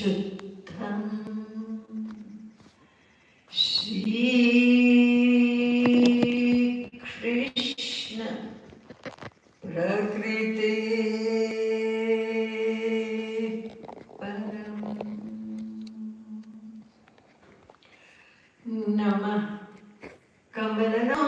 शुद्धं श्री कृष्ण प्रकृते परम नमः कमलना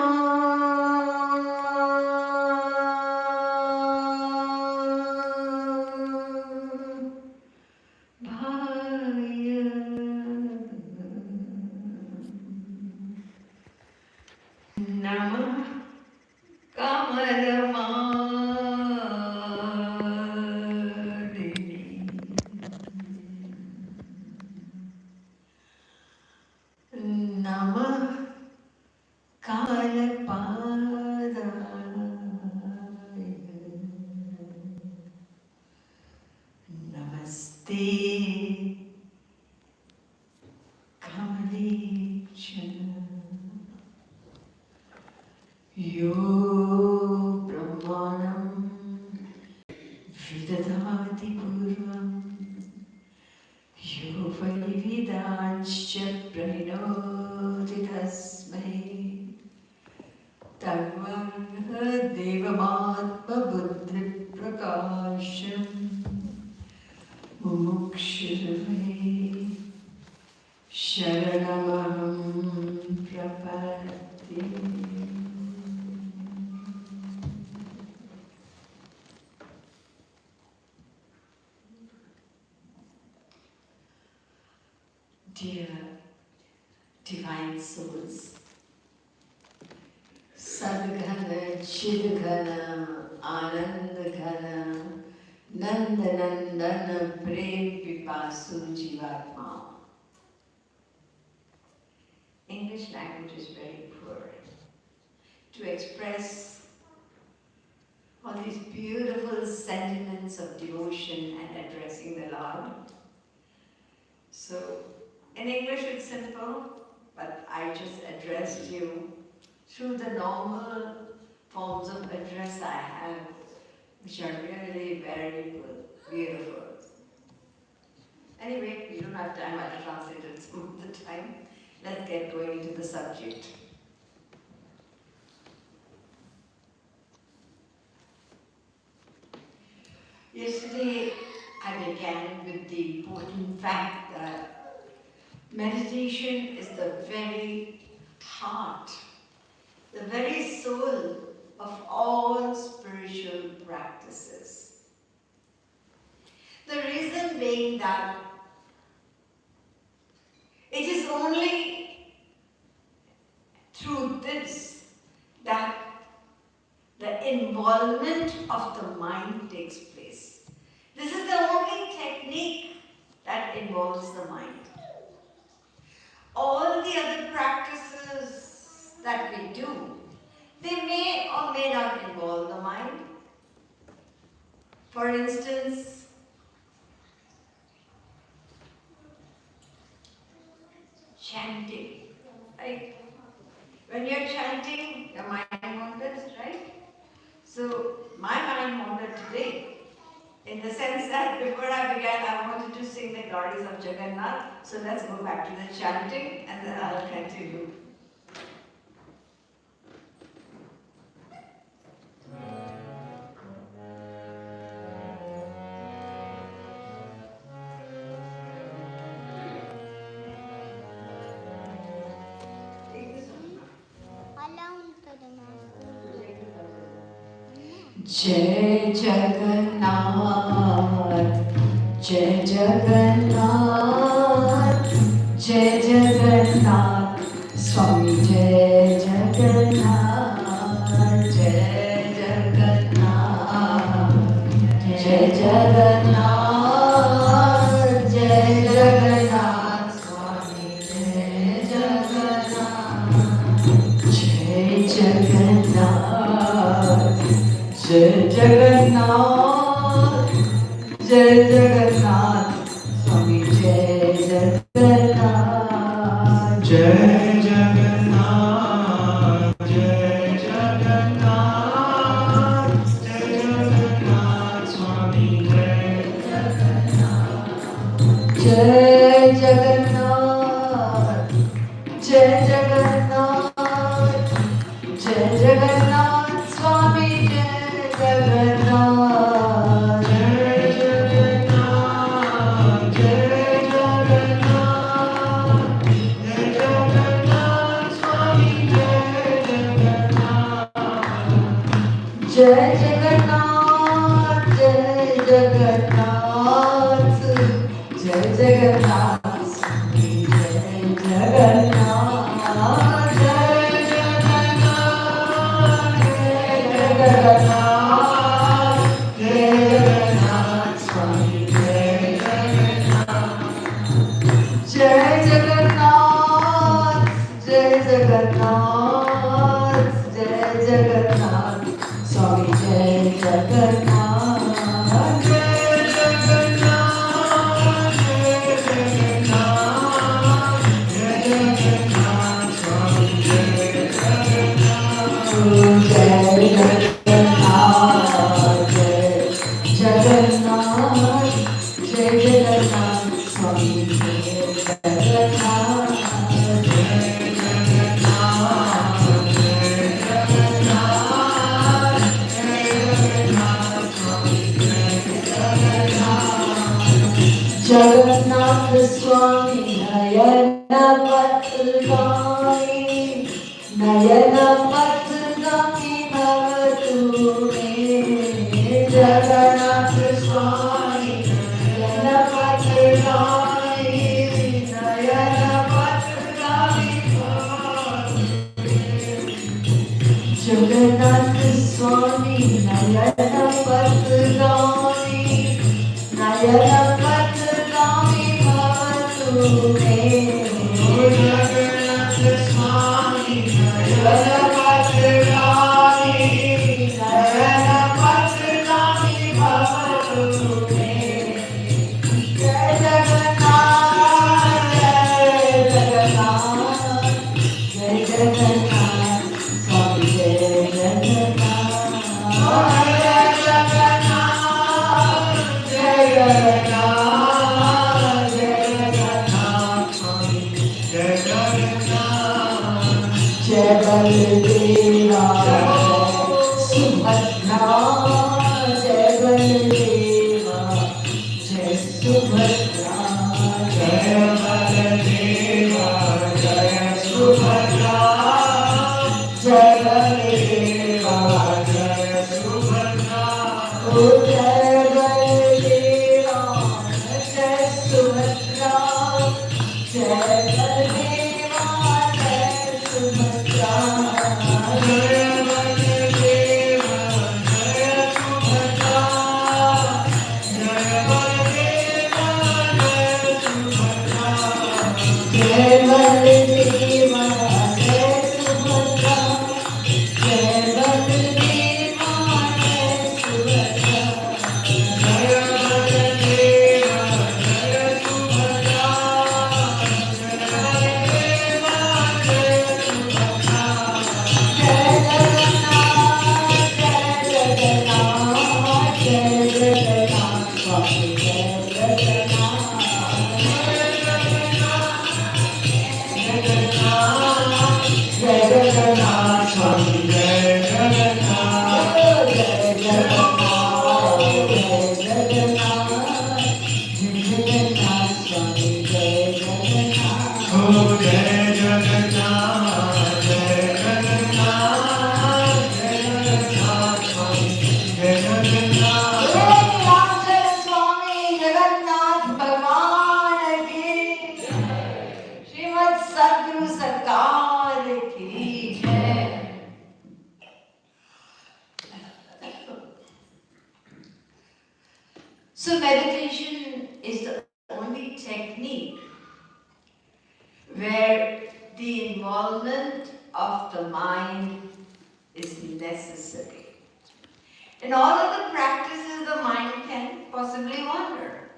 नमः कमलमालिनी नमः कमलपादाय नमस्ते कमलेशः यो ब्रह्माणं विदधाति पूर्वं यो वै वेदांश्च प्रणोति तस्मै तन्मन्देवमात्मबुद्धिप्रकाशं मुमुक्षुर्वै शरणमहं प्रपद्ये। Dear divine souls, Sadghana, Chidghana, Anandghana, Nandanandana, Prem Pipasu Jivatma. English language is very poor to express all these beautiful sentiments of devotion and addressing the Lord. So, in English it's simple, but I just addressed you through the normal forms of address I have, which are really very good, beautiful. Anyway, we don't have time, I'll translate it some of the time. Let's get going into the subject. Yesterday, I began with the important fact that meditation is the very heart, the very soul of all spiritual practices. The reason being that it is only through this that the involvement of the mind takes place. This is the only technique that involves the mind. All the other practices that we do, they may or may not involve the mind. For instance, chanting, right? When you're chanting, your mind wanders, right? So my mind wandered today, in the sense that before I began, I wanted to sing the glories of Jagannath. So let's go back to the chanting and then I'll continue. Jai Jagannath, Jai Jagannath, Jai Jagannath, Swami Jai Jagannath, Jai Jagannath, Jai Jagannath, Jai Jagannath, Swami Jai Jagannath, Jai Jagannath. Jai Jagannath, Jai Jagannath, Swami Jai Jagannath, Jai Jagannath, Jai Jagannath, Jai Jagannath, Swami Jai Jagannath, Jai Jai Jagannath, Jai Jagannath, Jai Jagannath, Swami Jai Jagannath, Jai Jagannath, Jai Jagannath, Jai Jagannath, Swami Jai Jagannath, Jai Jagannath, Jai Jagannath, Jai Jagannath, Swami Jai Jagannath, Jai Jagannath, Jai Jagannath, Swami Jai Jagannath, Jai Jagannath, Jai Jagannath, Jai Jagannath, Swami Jai Jagannath, Jai Jagannath, Jai Jagannath, Swami Jai Jagannath, Jai Jagannath, Jai Jagannath, Jai Jagannath, Swami Jai Jagannath, Jagannath Swami Nayana Patgami, Nayana Patgami Bhavatu Me. Jagannath Swami Nayana Patgami, Nayana Patgami Bhavatu Me. Jagannath Swami Nayana Patgami, Nayana Patgami Bhavatu Me. Jagannath Swami Nayana Patgami, Nayana Patgami Bhavatu Me. Jai Jagannath, Jai Jagannath, Jai Jagannath, Swami Jai Jagannath, Jai Jagannath, Jai Jagannath, Jai Jagannath, Swami Jai Jagannath, Jai Baladeva, Subhadra, Jai Baladeva, Jai Subhadra, Jai Baladeva, Jai Subhadra, Jai Baladeva, Jai Subhadra, Oh Jai Baladeva, Jai Subhadra, Jai Baladeva, Jai Subhadra, Jai Baladeva, Jai Subhadra, Jai Baladeva, Jai Subhadra, Jai Baladeva, Jai Subhadra, Jai Baladeva, Jai Subhadra, Jai Baladeva, Jai Subhadra, Jai Baladeva, Jai Subhadra, Jai Jagannath, Jai Jagannath, Jai Jagannath, Swami Jai Jagannath, Jai Jagannath, Jai Jagannath, Swami Jai Jagannath, Jai Jagannath, Jai Jagannath, Jai Jagannath, Swami Jai Jagannath, Oh Jai Jagannath, Jai Jagannath, Jai Jagannath, Swami Jai Jagannath, Jai Ramcharan Swami Jagannath Bhagwan ki, Srimad Sadguru Sarkar ki jai. So meditation is the only technique where the involvement of the mind is necessary. In all of the practices, the mind can possibly wander.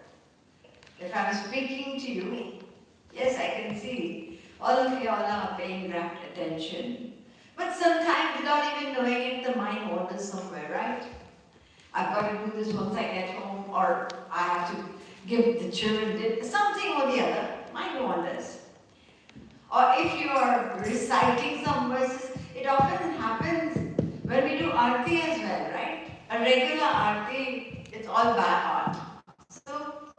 If I'm speaking to you, yes, I can see all of you all are paying rapt attention. But sometimes, without even knowing it, the mind wanders somewhere, right? I've got to do this once I get home, or I have to give the children something or the other, mind wanders. Or if you are reciting some verses, it often happens when we do arti as well, right? A regular arti, it's all by heart. So,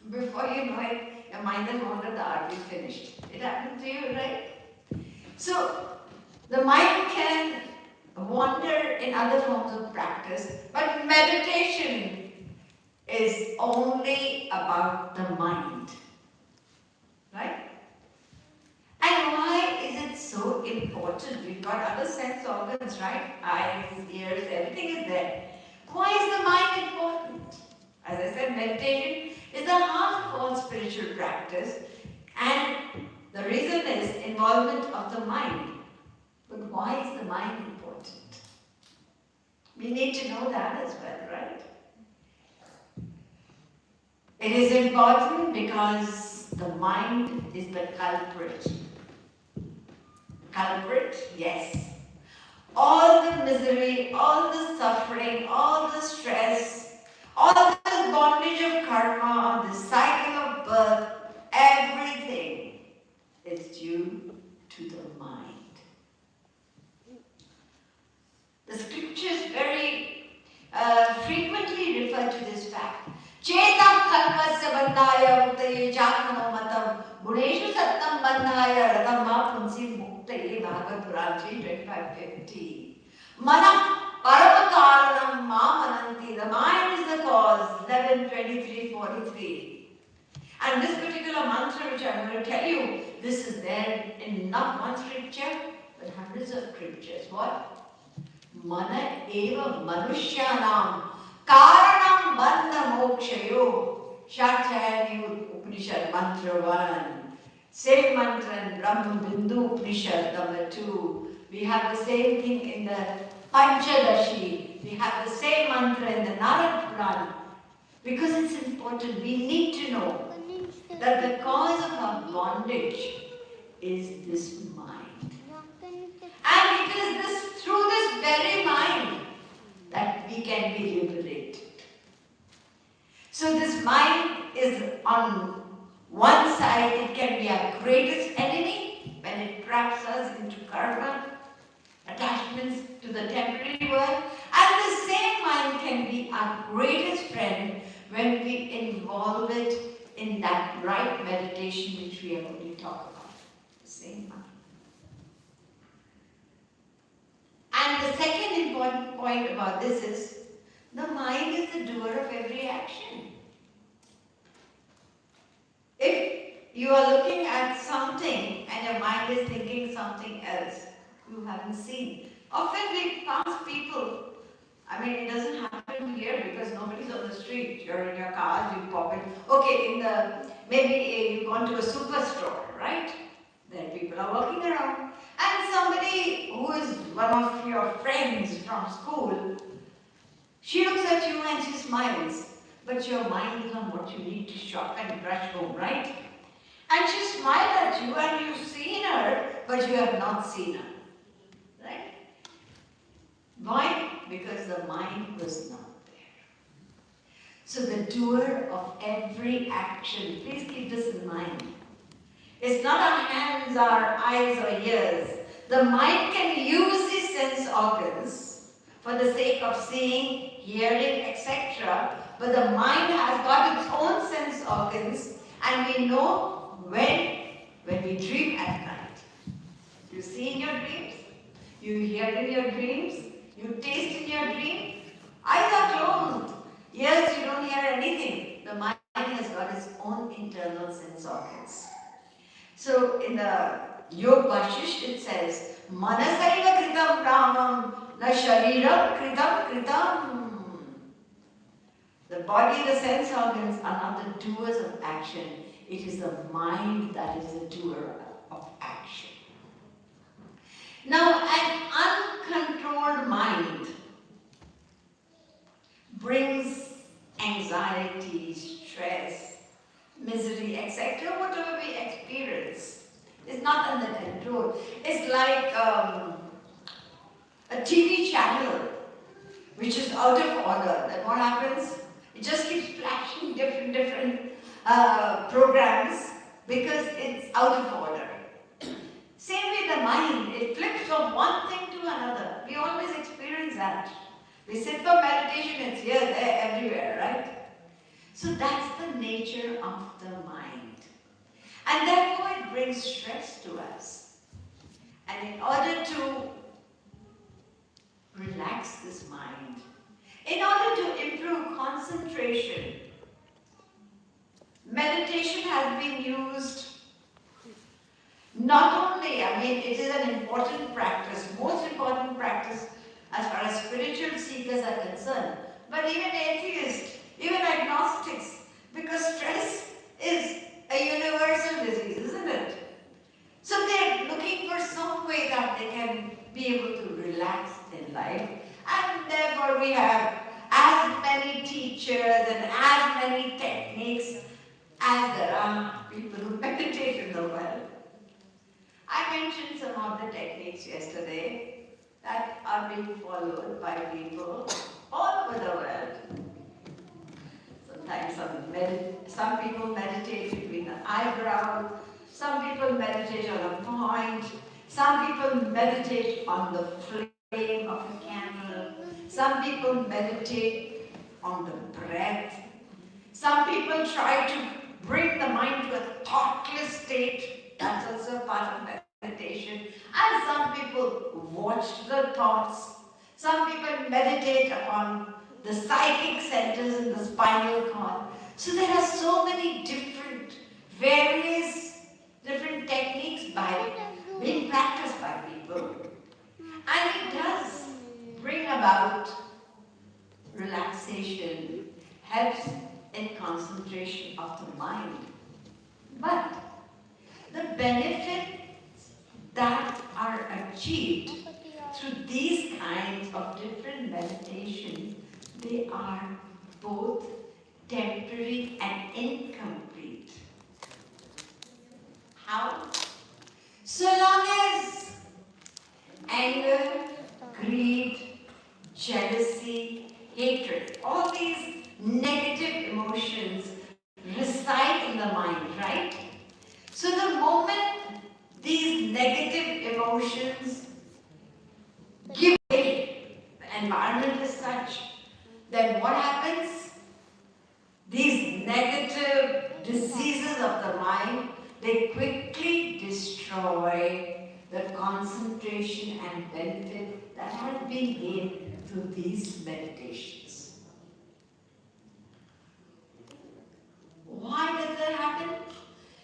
before you know it, your mind has wandered, the arti is finished. It happened to you, right? So, the mind can wander in other forms of practice, but meditation is only about the mind, right? And why is it so important? We've got other sense organs, right? Eyes, ears, everything is there. Why is the mind important? As I said, meditation is the heart of all spiritual practice, and the reason is involvement of the mind. But why is the mind important? We need to know that as well, right? It is important because the mind is the culprit. Culprit, yes. All the misery, all the suffering, all the stress, all the bondage of karma, the cycle of birth, everything is due to the mind. The scriptures very frequently refer to this fact. Chetam kalpasya bandhaya muktaye jatmano matam guneshu sattam bandhaya radhamma punsi muktaye Bhagavad Puran 3:25-50. Manam paramakaranam mamananti. The mind is the cause. 11:23-43. And this particular mantra which I'm going to tell you, this is there in not one scripture, but hundreds of scriptures. What? Mana eva manushyanam karanam bandha mokshayo. Shatayani Upanishad mantra 1. Same mantra in Brahma Bindu Upanishad number 2. We have the same thing in the Panchadashi. We have the same mantra in the Narad Puran. Because it's important, we need to know that the cause of our bondage is this mind. And it is this through this very mind that we can be liberated. So this mind is on one side, it can be our greatest enemy when it traps us into karma, attachments to the temporary world, and the same mind can be our greatest friend when we involve it in that right meditation which we are going to talk about. The same mind. And the second important point about this is, the mind is the doer of every action. If you are looking at something and your mind is thinking something else, you haven't seen. Often we pass people. I mean, it doesn't happen here because nobody's on the street. You're in your cars, you pop it. Okay, maybe you've gone to a superstore, right? There people are walking around. And somebody who is one of your friends from school, she looks at you and she smiles. But your mind is on what you need to shop and rush home, right? And she smiled at you and you've seen her, but you have not seen her. Right? Why? Because the mind was not there. So the doer of every action, please keep this in mind. It's not our hands, our eyes or ears. The mind can use these sense organs for the sake of seeing, hearing, etc. But the mind has got its own sense organs, and we know when we dream at night. You see in your dreams, you hear in your dreams, you taste in your dream. Eyes are closed. Ears, you don't hear anything. The mind has got its own internal sense organs. So in the Yog Vashisht it says, Manasaiva kritam pramam na shariram kritam kritam. The body, the sense organs are not the doers of action. It is the mind that is the doer of action. Now, an uncontrolled mind brings anxiety, stress, misery, etc. Whatever we experience is not under control. It's like a TV channel which is out of order. Then what happens? It just keeps flashing different programs because it's out of order. Same way the mind, it flips from one thing to another. We always experience that. We sit for meditation, it's here, there, everywhere, right? So that's the nature of the mind. And therefore it brings stress to us. And in order to relax this mind, in order to improve concentration, meditation has been used not only, it is an important practice, most important practice as far as spiritual seekers are concerned, but even atheists, even agnostics, because stress is a universal disease, isn't it? So they're looking for some way that they can be able to relax in life, and therefore we have as many teachers and as many techniques as there are people who meditate in the world. I mentioned some of the techniques yesterday that are being followed by people all over the world. Sometimes some people meditate between the eyebrows, some people meditate on a point, some people meditate on the flame of a candle, some people meditate on the breath, some people try to bring the mind to a thoughtless state, that's also part of meditation, and some people watch the thoughts, some people meditate upon the psychic centers in the spinal cord. So there are so many various different techniques being practiced by people, and it does bring about relaxation, helps in concentration of the mind. But the benefits that are achieved through these kinds of different meditations, they are both temporary and incomplete. How? So long as anger, greed, jealousy, hatred, all these negative emotions reside in the mind, right? So the moment these negative emotions give way, the environment is such, then what happens? These negative diseases of the mind, they quickly destroy the concentration and benefit that has been gained through these meditations. Why does that happen?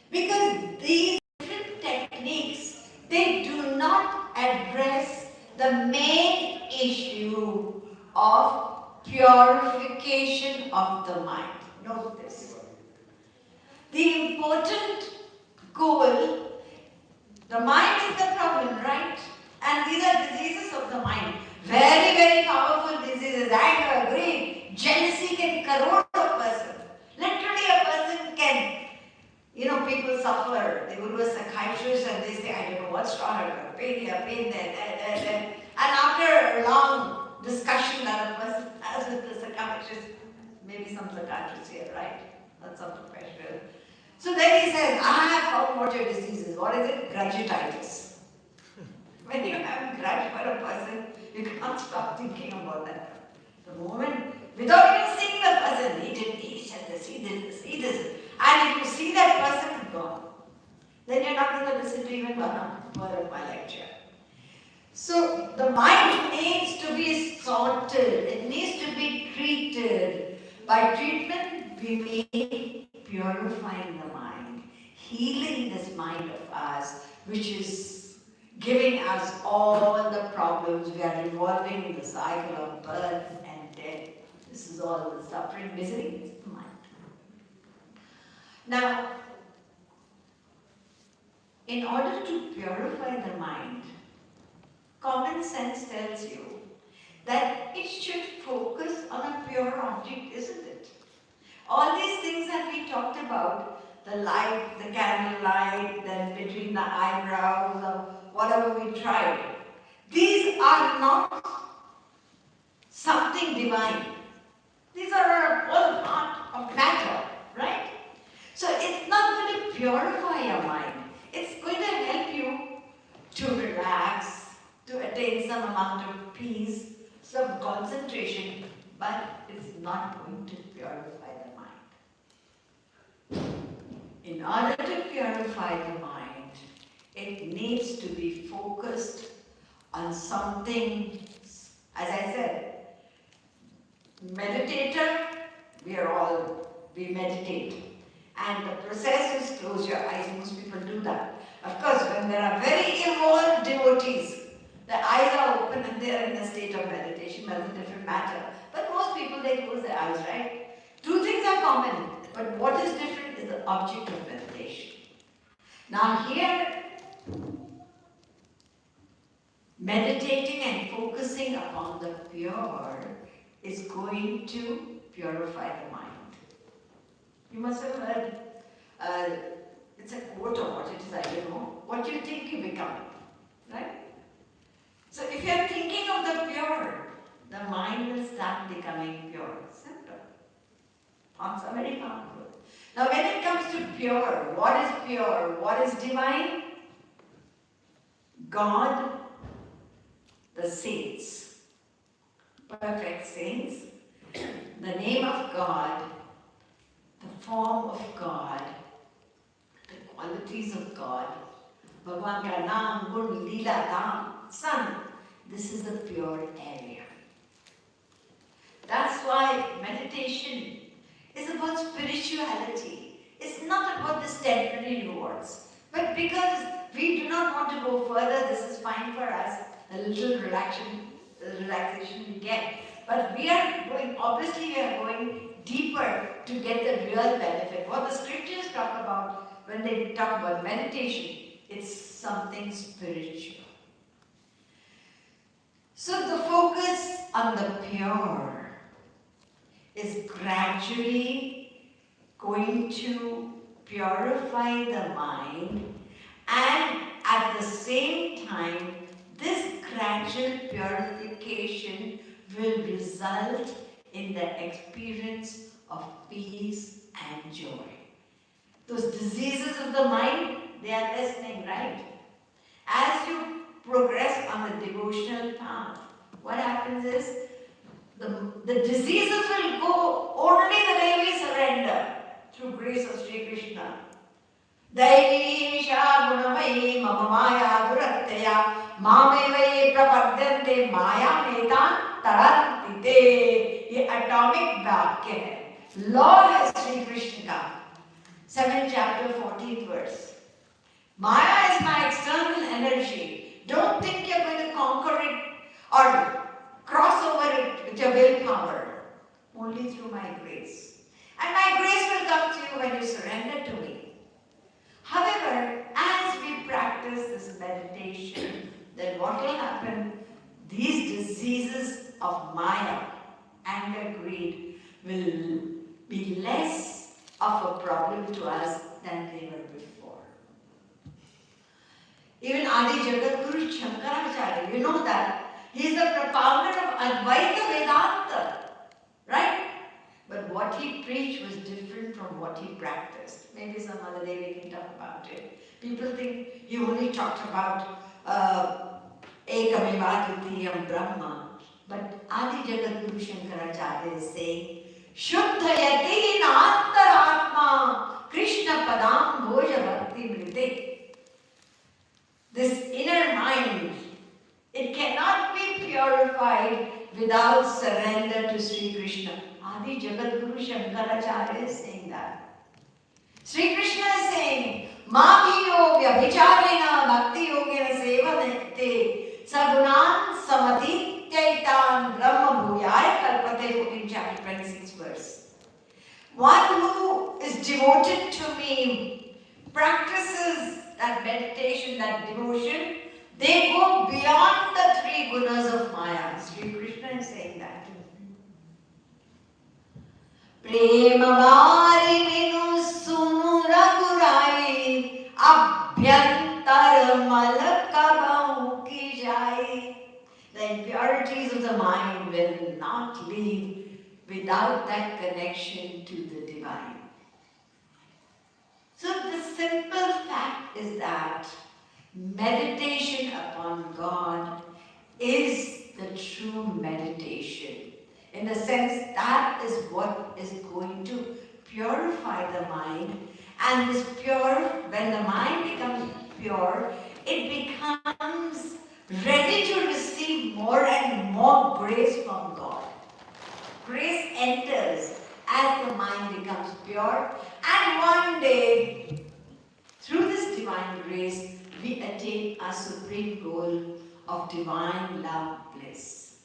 Because these different techniques, they do not address the main issue of purification of the mind. Note this. The important goal, the mind is the problem, right? And these are diseases of the mind. Very, very powerful diseases. Anger, greed, jealousy can corrode a person. Literally a person can, people suffer. They go to a psychiatrist and they say, I don't know what's wrong, I got pain here, pain there. And after a long discussion that a person has with the psychiatrist, maybe some psychiatrists here, right? That's some professional. So then he says, I have found what your disease is. What is it? Grudgeitis. When you have grudge for a person, you can't stop thinking about that. The moment, without even seeing the person, he said this, he did this, he did this. And if you see that person gone, then you're not going to listen to even one word of my lecture. So the mind needs to be sorted, it needs to be treated. By treatment, we mean purifying the mind, healing this mind of ours, which is giving us all the problems. We are revolving in the cycle of birth and death. This is all the suffering, misery is the mind. Now, in order to purify the mind, common sense tells you that it should focus on a pure object, isn't it? All these things that we talked about, the light, the candle light, then between the eyebrows, or whatever we tried, these are not something divine. These are all part of matter, right? So it's not going to purify your mind. It's going to help you to relax, to attain some amount of peace, some concentration, but it's not going to purify the mind. In order to purify the mind, it needs to be focused on something, as I said, meditator, we meditate. And the process is close your eyes. Most people do that. Of course, when there are very evolved devotees, the eyes are open and they are in a state of meditation. That's a different matter. But most people, they close their eyes, right? Two things are common, but what is different is the object of meditation. Now here, meditating and focusing upon the pure is going to purify the mind. You must have heard, it's a quote or what it is, I don't know. What you think you become, right? So if you are thinking of the pure, the mind will start becoming pure. Simple. Thoughts are very powerful. Now when it comes to pure, what is pure? What is divine? God, the saints, perfect saints, the name of God, the form of God, the qualities of God, Bhagwan ka naam, gun, leela, dham, sun. This is the pure area. That's why meditation is about spirituality. It's not about this temporary rewards. But because we do not want to go further, this is fine for us, a little relaxation we get. But we are going, obviously we are going deeper to get the real benefit. What the scriptures talk about when they talk about meditation, it's something spiritual. So the focus on the pure is gradually going to purify the mind, and at the same time, this gradual purification will result in the experience of peace and joy. Those diseases of the mind, they are lessening, right? As you progress on the devotional path, what happens is the diseases will go only the day we surrender through grace of Sri Krishna. Daivesha gunamai mama maya duratteya mamevai prapadyante maya metan tarantite. ये atomic वाक्य है. Law है Sri Krishna का. 7th chapter 14th verse. Maya is my external energy. Don't think you're going to conquer it or cross over it with your willpower. Only through my grace. And my grace will come to you when you surrender to me. However, as we practice this meditation, then what will happen? These diseases of Maya, anger, greed, will be less of a problem to us than they were before. Even Adi Jagadguru Shankaracharya, you know that, he is the propounder of Advaita Vedanta, right? But what he preached was different from what he practiced. Maybe some other day we can talk about it. People think he only talked about Ekameva Dvitiyam Brahma. But Adi Jagadguru Shankaracharya is saying, Shuddhayati Antaratma Krishna Padam Bhoja Bhakti Mrite. This inner mind, it cannot be purified without surrender to Sri Krishna. Adi Jagadguru Shankaracharya is saying that. Sri Krishna is saying, Mami yogya vicharena bhakti yogena sevanete sagunan samati tyaitan brahma bhuyaya kalpate, 14th chapter 26th verse. One who is devoted to me, practices that meditation, that devotion, they go beyond the three gunas of Maya. Sri Krishna is saying that. Premavari vinu sunu ragurai abhyantar malakabau ki jai. The impurities of the mind will not leave without that connection to the divine. So the simple fact is that meditation upon God is the true meditation. In the sense that is what is going to purify the mind. And this pure, when the mind becomes pure, it becomes ready to receive more and more grace from God. Grace enters as the mind becomes pure, and one day, through this divine grace, we attain our supreme goal of divine love bliss.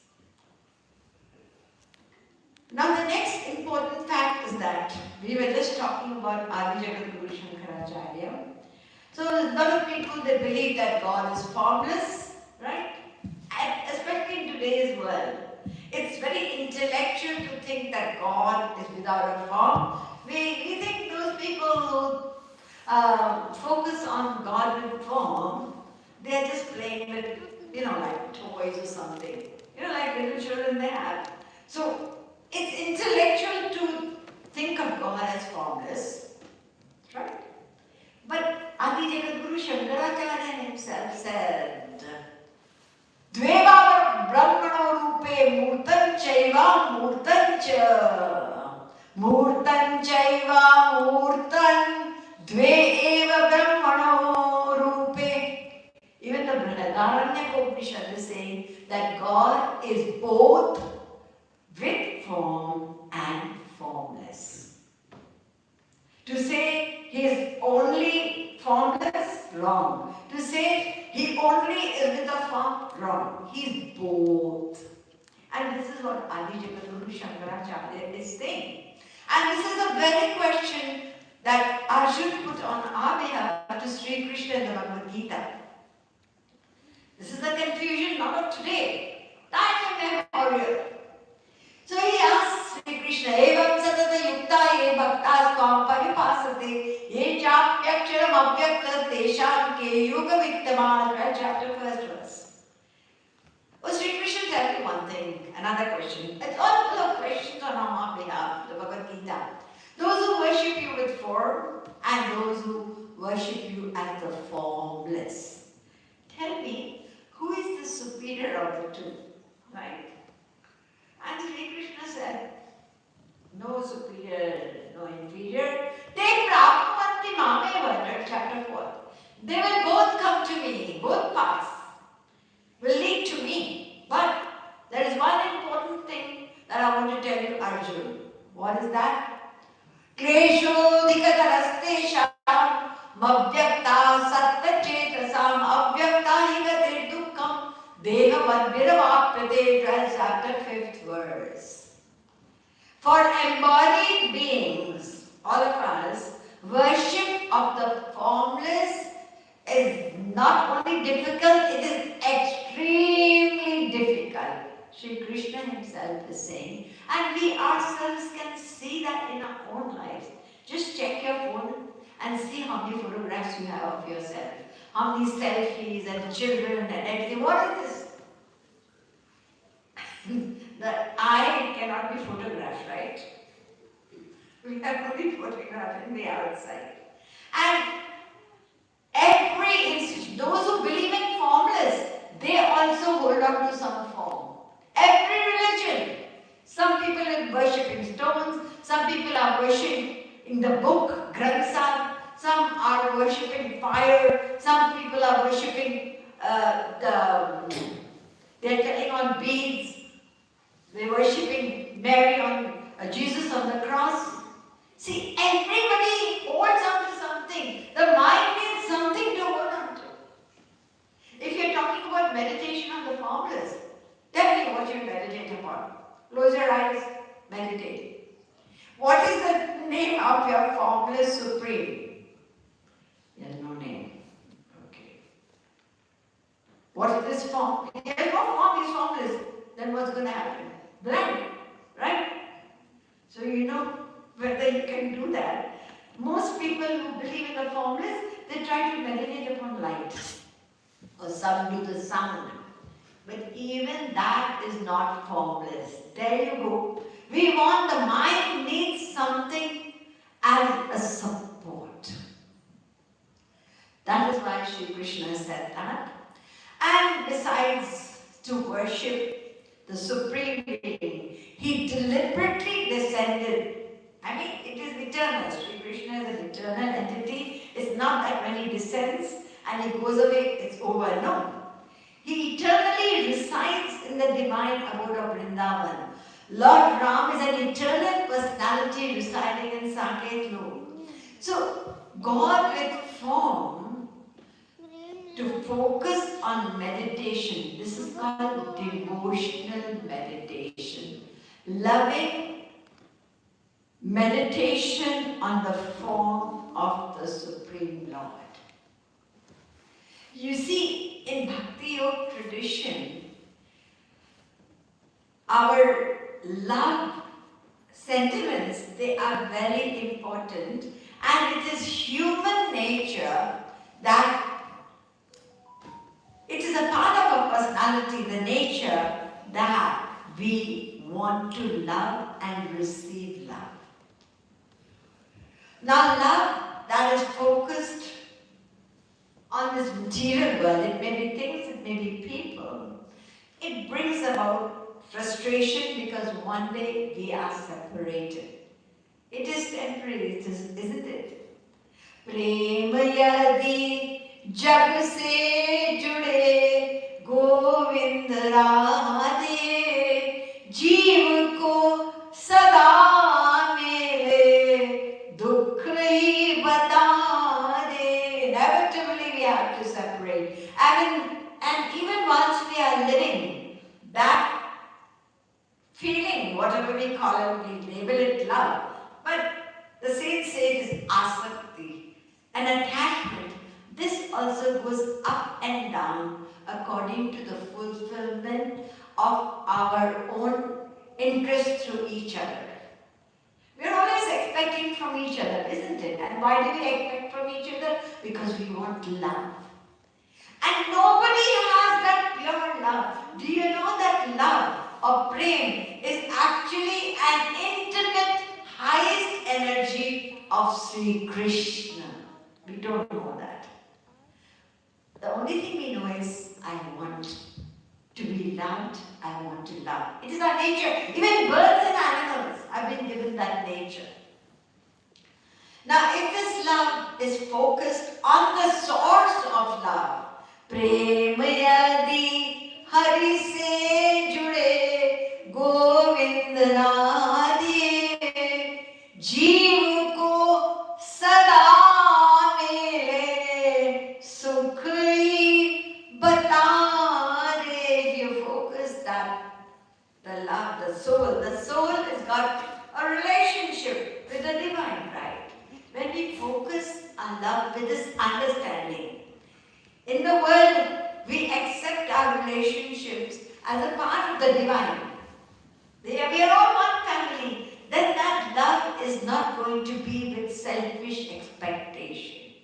Now the next important fact is that we were just talking about Adi Jagadguru Shankaracharya. So a lot of people, they believe that God is formless, right? And especially in today's world, it's very intellectual to think that God is without a form. We think those people who focus on God with form, they're just playing with, like toys or something. Like little children they have. So it's intellectual to think of God as formless, right? But Adi Jagadguru Shankaracharya himself said, Dveva Brahmano Rupe Murtan Chaiva Murtan Cha Murtan Chaiva Murtan Dve Eva Brahmano Rupe. Even the Brihadaranyaka Upanishad is saying that God is both with form and formless. To say he is only formless, wrong. To say he only is with a form, wrong. He is both. And this is what Adi Jagadguru Shankaracharya is saying. And this is the very question that Arjuna put on our behalf to Sri Krishna in the Bhagavad Gita. This is the confusion not of today, time immemorial. So he asks Sri Krishna, Evam satata yukta ye bhaktas kam paripasate ye chapyaksharam avyakta tesham ke yoga vittaman. Right, chapter first verse. Oh, Sri Krishna, tell me one thing, another question. It's all full of questions on our behalf, the Bhagavad Gita. Those who worship you with form and those who worship you as the formless. Tell me, who is the superior of the two? Right? And Sri Krishna said, no superior, no inferior. They prabhavanti mameva, chapter 4. They will both come to me, both paths will lead to me. But there is one important thing that I want to tell you, Arjuna. What is that? Klesho dikataraste sham mabhyakta satta chetasam abhyakta higate dukkam deha vadviravapyate. Chapter 5th verse. For embodied beings, all of us, worship of the formless is not only difficult, it is extremely difficult. Sri Krishna himself is saying, and we ourselves can see that in our own lives. Just check your phone and see how many photographs you have of yourself. How many selfies and children and everything. What is this? The eye cannot be photographed, right? We have only photographed in the outside. And every institution, those who believe in formless, they also hold on to some form. Every religion. Some people are worshipping stones, some people are worshipping the book, Granth Sahib, some are worshipping fire, some people are worshipping they're telling on beads, they're worshipping Mary on Jesus on the cross. See, everybody holds on to something. The mind needs something to hold on to. If you're talking about meditation on the formless, tell me what you meditate upon. Close your eyes, meditate. What is the name of your formless supreme? There's no name. Okay. What is this form? There's no form is formless. Then what's going to happen? Blank, right? So you know whether you can do that. Most people who believe in the formless, they try to meditate upon light. Or some do the sound. But even that is not formless. There you go. We want, the mind needs something as a support. That is why Sri Krishna said that. And besides to worship the Supreme Being, he deliberately descended. I mean, it is eternal. Sri Krishna is an eternal entity. It's not that when he descends and he goes away, it's over. No. He eternally resides in the divine abode of Vrindavan. Lord Ram is an eternal personality residing in Saket Lok. So, God with form to focus on meditation. This is called devotional meditation. Loving meditation on the form of the Supreme Lord. You see, in Bhakti Yoga tradition, our love sentiments, they are very important, and it is human nature that it is a part of our personality, the nature that we want to love and receive love. Now, love that is focused on this material world, it may be things, it may be people, it brings about frustration because one day we are separated. It is temporary, isn't it? Prem yadi jag se jude Govind Radhe Jeev ko sada mere dukh hi bata de. Inevitably we have to separate. And even once we are living, that feeling, whatever we call it, we label it love. But the saints say it is asakti, an attachment. This also goes up and down according to the fulfillment of our own interest through each other. We are always expecting from each other, isn't it? And why do we expect from each other? Because we want love. And nobody has that pure love. Do you know that love or prem is actually an intimate, highest energy of Sri Krishna? We don't know that. The only thing we know is, I want to be loved, I want to love. It is our nature. Even birds and animals have been given that nature. Now, if this love is focused on the source of love, Prem yadi hari se jude Govind Radhe Jeev ko sada mere sukh hi bata de. If you focus that, the love, the soul has got a relationship with the divine, right? When we focus on love with this understanding, in the world, we accept our relationships as a part of the divine. We are all one family. Then that love is not going to be with selfish expectation.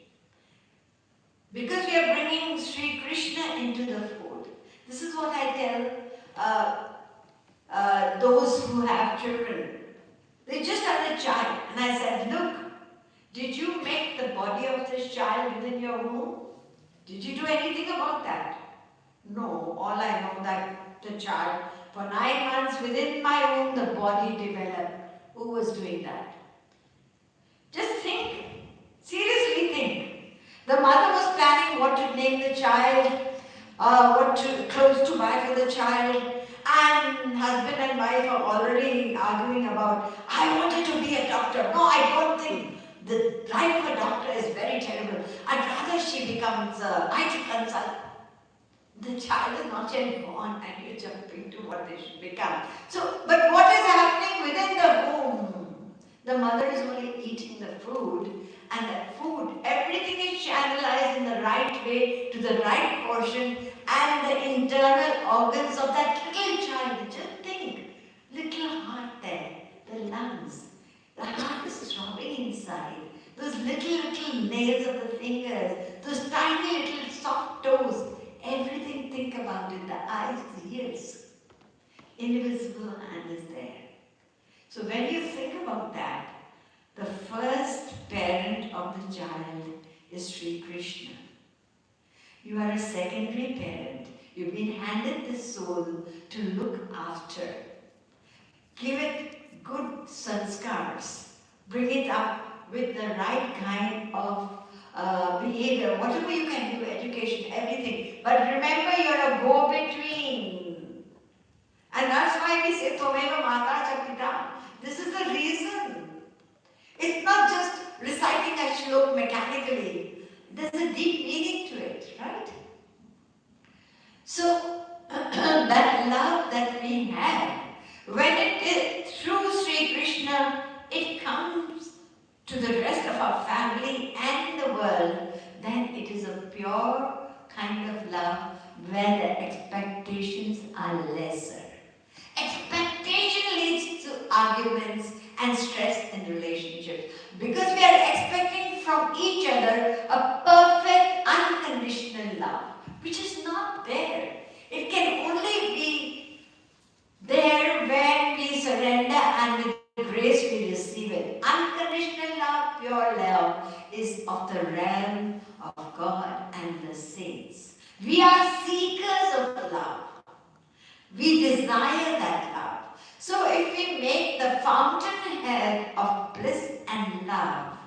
Because we are bringing Sri Krishna into the fold. This is what I tell those who have children. They just had a child. And I said, look, did you make the body of this child within your womb? Did you do anything about that? No, all I know that the child, for 9 months within my womb, the body developed. Who was doing that? Just think, seriously think. The mother was planning what to name the child, what clothes to buy for the child, and husband and wife are already arguing about, I wanted to be a doctor. No, I don't think. The life of a doctor is very terrible. I'd rather she becomes a IT consultant. The child is not yet born and you're jumping to what they should become. So, but what is happening within the womb? The mother is only eating the food, and that food, everything is channelized in the right way to the right portion, and the internal organs of that little child. Just think, little heart there, the lungs. The heart is throbbing inside. Those little nails of the fingers, those tiny little soft toes, everything, think about it, the eyes, the ears. Invisible hand is there. So when you think about that, the first parent of the child is Sri Krishna. You are a secondary parent. You've been handed this soul to look after. Give it good sanskars. Bring it up with the right kind of behavior. Whatever you can do, education, everything. But remember, you're a go-between. And that's why we say, Tomeva Mata Cha Pita. This is the reason. It's not just reciting a shlok mechanically. There's a deep meaning to it, right? So, that love that we have, when it is through Sri Krishna, it comes to the rest of our family and the world, then it is a pure kind of love where the expectations are lesser. Expectation leads to arguments and stress in relationships because we are expecting from each other a perfect, unconditional love, which is not there. It can only be there when we surrender and with grace we receive it. Unconditional love, pure love, is of the realm of God and the saints. We are seekers of love. We desire that love. So if we make the fountainhead of bliss and love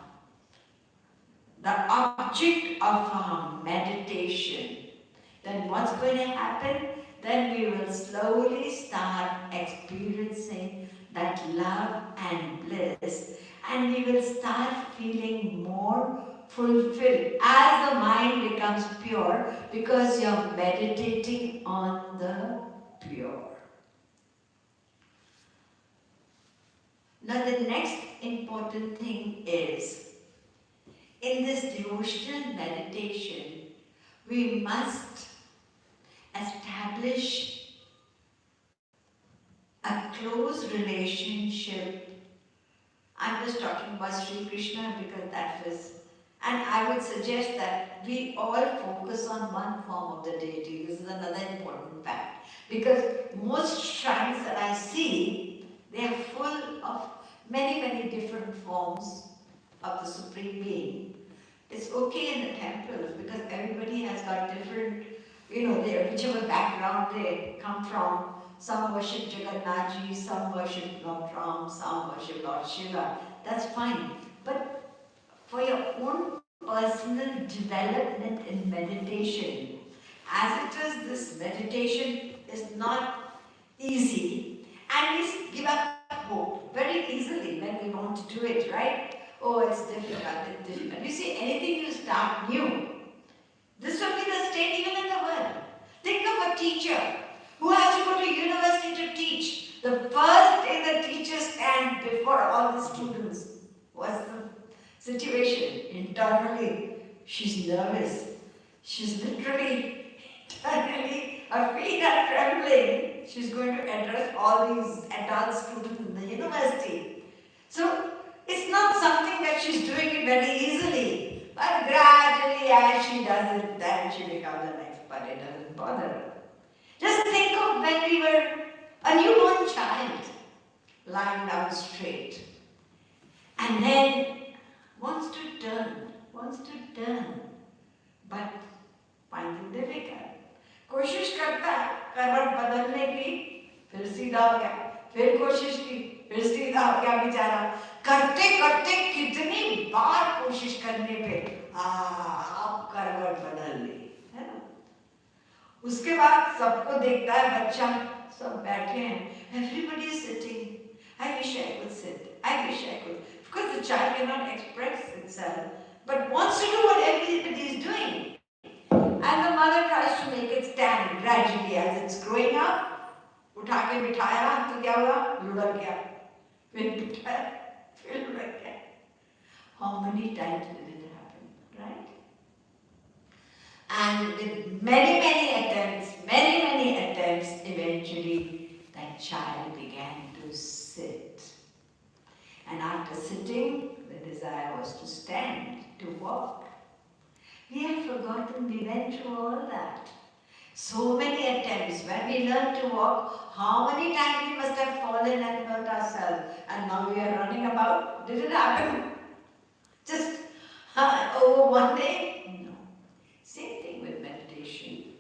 the object of our meditation, then what's going to happen? Then we will slowly start experiencing that love and bliss, and we will start feeling more fulfilled as the mind becomes pure because you're meditating on the pure. Now the next important thing is, in this devotional meditation, we must establish a close relationship. I'm just talking about Sri Krishna because that was, and I would suggest that we all focus on one form of the deity. This is another important fact. Because most shrines that I see, they are full of many, many different forms of the Supreme Being. It's okay in the temples because everybody has got different, whichever background they come from. Some worship Jagannathji, some worship Lord Ram, some worship Lord Shiva. That's fine. But for your own personal development in meditation, as it is, this meditation is not easy, and we give up hope very easily when we want to do it, right? Oh, it's difficult. You see, anything you start new, this will be the state even in the world. Think of a teacher who has to go to university to teach. The first day the teacher stands before all the students. What's the situation? Internally, she's nervous. She's literally, internally, her feet are trembling. She's going to address all these adult students in the university. So, it's not something that she's doing it very easily. But gradually, as she does it, then she becomes an expert. It doesn't bother her. Just think of when we were a newborn child, lying down straight, and then wants to turn, but finds it difficult. कोशिश करता है करवट बदलने की, फिर सीधा हो गया, फिर कोशिश की, फिर सीधा हो गया बेचारा। करते करते कितनी बार कोशिश करने पे आप करवट बदल ली, है ना? उसके बाद सबको देखता है बच्चा, सब बैठे हैं, everybody is sitting. I wish I could sit. I wish I could. Of course, the child cannot express itself, but wants to do what everybody is doing. And the mother tries to make it stand gradually as it's growing up. उठा के बिठाया तो क्या हुआ? लुढ़क गया. फिर बिठाया, फिर लुढ़क गया. How many times did it happen, right? And with many attempts, eventually that child began to sit. And after sitting, the desire was to stand, to walk. We have forgotten we went through all that. So many attempts. When we learn to walk, how many times we must have fallen and hurt ourselves, and now we are running about. Did it happen? Just over one day? No. Same thing with meditation.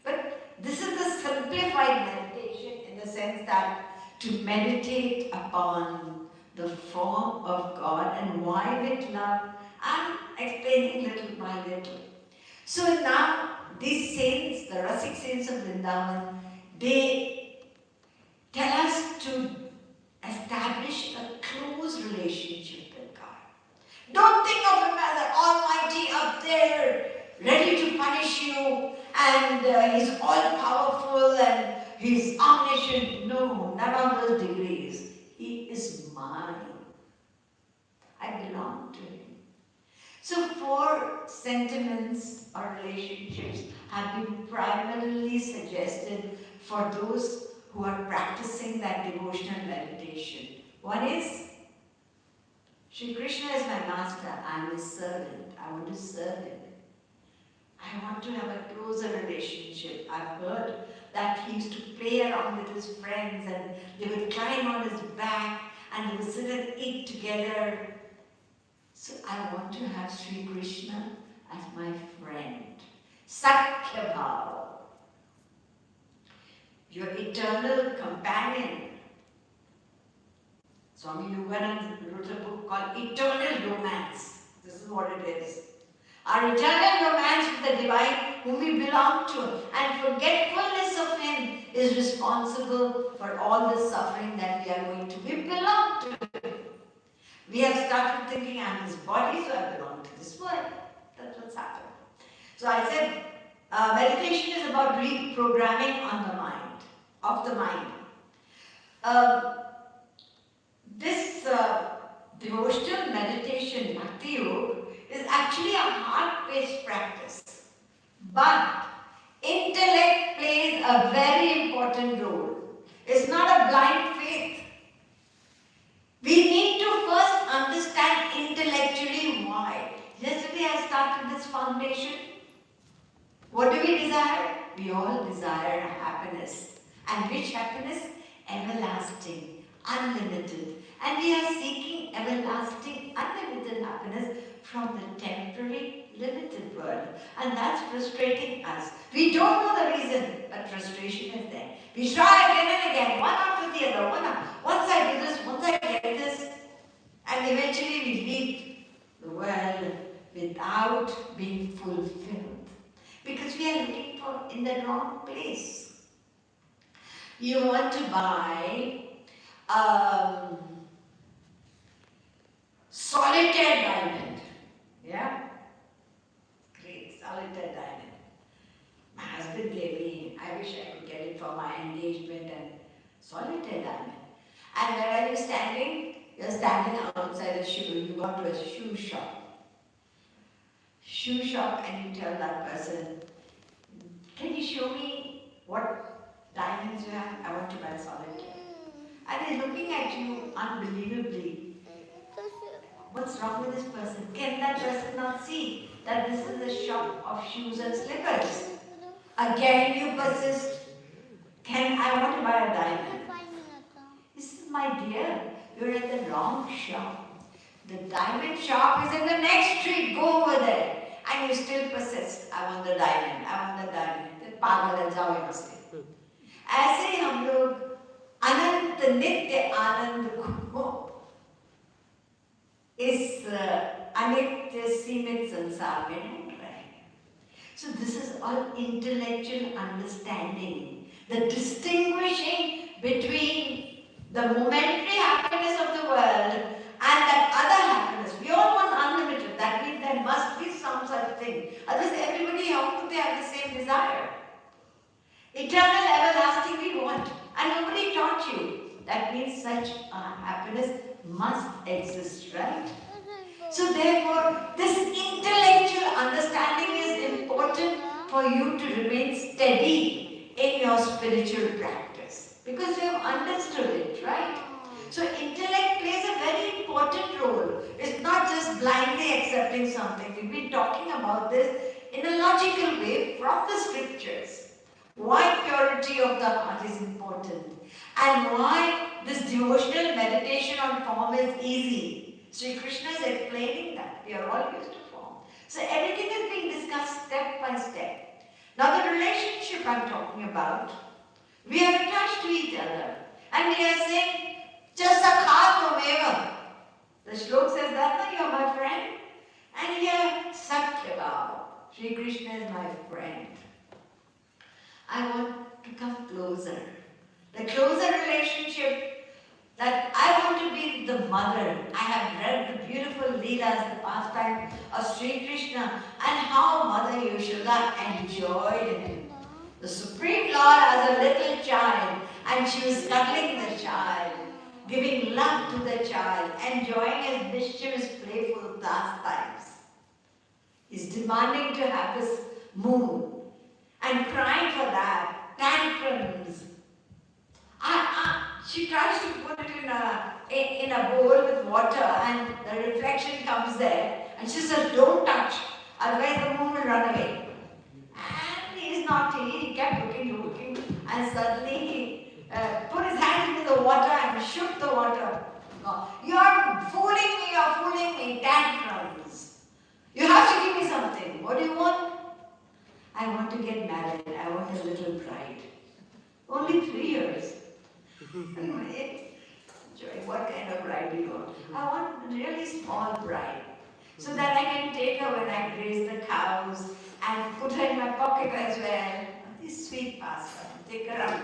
But this is the simplified meditation in the sense that to meditate upon the form of God and why with love. I'm explaining little by little. So now these saints, the Rasik saints of Vrindavan, they tell us to establish a close relationship with God. Don't think of Him as an almighty up there, ready to punish you, and He's all powerful and He's omniscient. No, none of those degrees. He is mine. I belong to Him. So 4 sentiments or relationships have been primarily suggested for those who are practicing that devotional meditation. One is, Shri Krishna is my master, I am his servant, I want to serve him. I want to have a closer relationship. I've heard that he used to play around with his friends and they would climb on his back and they would sit and eat together. So I want to have Sri Krishna as my friend. Sakhya Bhava, your eternal companion. Swami Yogananda wrote a book called Eternal Romance. This is what it is. Our eternal romance with the Divine whom we belong to, and forgetfulness of Him is responsible for all the suffering that we are going to. We belong to Him. We have started thinking, I'm His body, so I belong to this world. That's what's happened. So I said, meditation is about reprogramming on the mind, of the mind. This devotional meditation, Bhakti Yoga, is actually a heart-based practice. But intellect plays a very important role. It's not a blind faith. We need to first understand intellectually why. Yesterday I started this foundation. What do we desire? We all desire happiness. And which happiness? Everlasting, unlimited. And we are seeking everlasting, unlimited happiness from the temporary, limited world. And that's frustrating us. We don't know the reason, but frustration is there. We try again and again, one after the other, once I do this, once I get this, and eventually we leave the world without being fulfilled. Because we are looking for in the wrong place. You want to buy solitaire diamond. Yeah? Great, solitaire diamond. My husband gave me, I wish I could get it for my engagement, and solitaire diamond. And where are you standing? You're standing outside a shoe. You go to a shoe shop. Shoe shop, and you tell that person, can you show me what diamonds you have? I want to buy solitaire. And he's looking at you unbelievably. What's wrong with this person? Can that person not see that this is a shop of shoes and slippers? Again you persist. I want to buy a diamond. He says, my dear, you're at the wrong shop. The diamond shop is in the next street. Go over there. And you still persist. I want the diamond. I want the diamond. Then पागल है, जाओ यहाँ से. ऐसे ही हम लोग अनंत नित्य आनंद को इस अनित्य सीमित संसार में ढूंढ रहे हैं. So this is all intellectual understanding, the distinguishing between the momentary happiness of the world and that other happiness. We all want unlimited. That means there must be some such thing. Otherwise, everybody, how could they have the same desire? Eternal, everlasting we want. And nobody taught you. That means such happiness must exist, right? So therefore, this intellectual understanding is important for you to remain steady in your spiritual practice. Because you have understood it, right? So intellect plays a very important role. It's not just blindly accepting something. We've been talking about this in a logical way from the scriptures. Why purity of the heart is important, and why this devotional meditation on form is easy. Sri Krishna is explaining that. We are all used to form. So everything is being discussed step by step. Now the relationship I'm talking about, we are attached to each other. And we are saying, Jasakha Tvameva. The shlok says that, no, you are my friend. And here, Satyabhava. Sri Krishna is my friend. I want to come closer. The closer relationship that I want to be the mother. I have read the beautiful Leelas, the pastime of Sri Krishna, and how Mother Yashoda enjoyed him. The Supreme Lord as a little child, and she was cuddling the child, giving love to the child, enjoying his mischievous, playful pastimes. He's demanding to have this moon and crying for that, tantrums. She tries to put it in a bowl with water, and the reflection comes there, and she says, don't touch, otherwise the moon will run away. And he is naughty, he kept looking, and suddenly he put his hand into the water and shook the water. No, you're fooling me, tantrums. You have to give me something. What do you want? I want to get married. I want a little bride. Only 3 years. Joy, what kind of bride do you want? I want a really small bride, so that I can take her when I graze the cows and put her in my pocket as well. This sweet pastime. Take her up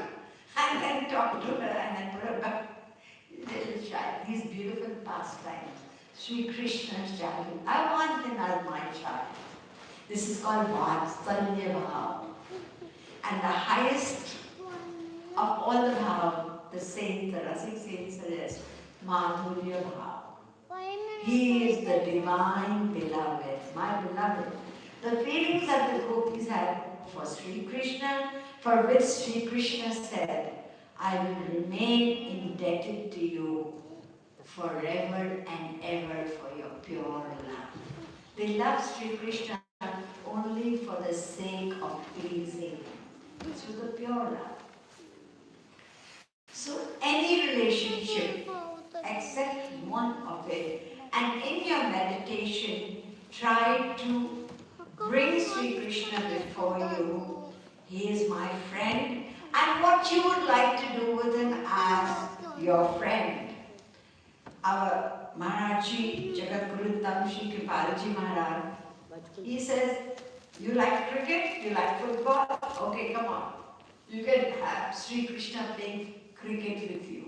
and then talk to her and then put her back. Little child, these beautiful pastimes. Sri Krishna's child. I want him as my child. This is called Vatsalya Bhav. And the highest of all the Bhav, the saints, the Rasik saints suggest, Madhurya Bhav. He is the divine beloved, my beloved. The feelings that the gopis had for Sri Krishna, for which Sri Krishna said, I will remain indebted to you forever and ever for your pure love. They love Sri Krishna only for the sake of pleasing him. This was the pure love. So any relationship, except one of it, and in your meditation, try to bring Sri Krishna before you. He is my friend, and what you would like to do with him as your friend. Our Maharaji, Jagat Guru Tam Shri Kripalaji Maharaj, he says, you like cricket? You like football? Okay, come on. You can have Sri Krishna playing cricket with you.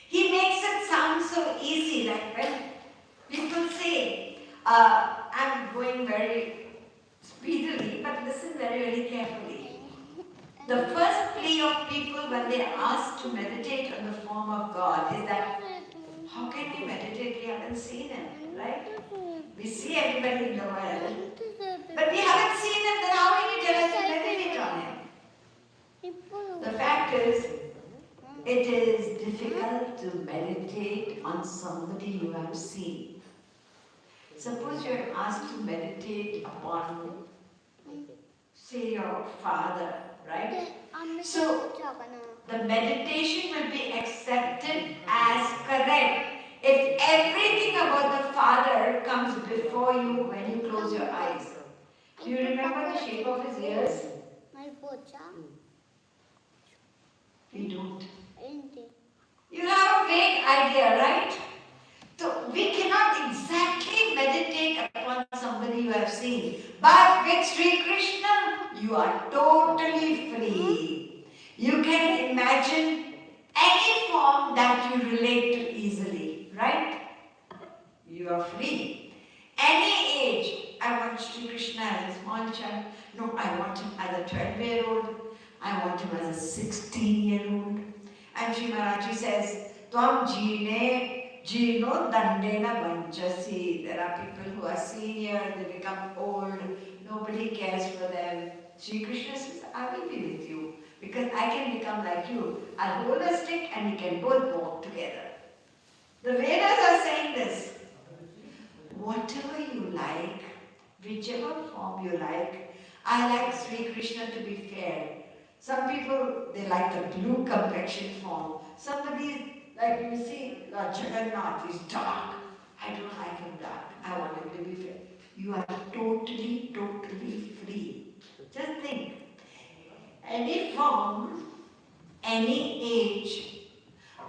He makes it sound so easy, like when people say, I'm going very speedily, but listen very, very carefully. The first plea of people when they are asked to meditate on the form of God is that, how can we meditate? We haven't seen him, right? We see everybody in the world, but we haven't seen him, then how can you tell us to meditate on him? The fact is, it is difficult to meditate on somebody you have seen. Suppose you are asked to meditate upon, say, your father, right? So, the meditation will be accepted as correct if everything about the Father comes before you when you close your eyes. Do you remember the shape of his ears? We don't. You have a vague idea, right? So we cannot exactly meditate upon somebody you have seen. But with Sri Krishna, you are totally free. You can imagine any form that you relate to easily, right? You are free. Any age. I want Sri Krishna as a small child. No, I want him as a 12-year-old. I want him as a 16-year-old. And Sri Maharaji says, Tvam Jino Dandena Vanchasi. There are people who are senior, they become old, nobody cares for them. Sri Krishna says, I will be with you because I can become like you. I'll hold a stick and we can both walk together. The Vedas are saying this. Whatever you like, whichever form you like, I like Sri Krishna to be fair. Some people, they like the blue complexion form. Somebody, like you see, Lord Jagannath is dark. I don't like him dark. I want him to be fair. You are totally, totally free. Just think. Any form, any age.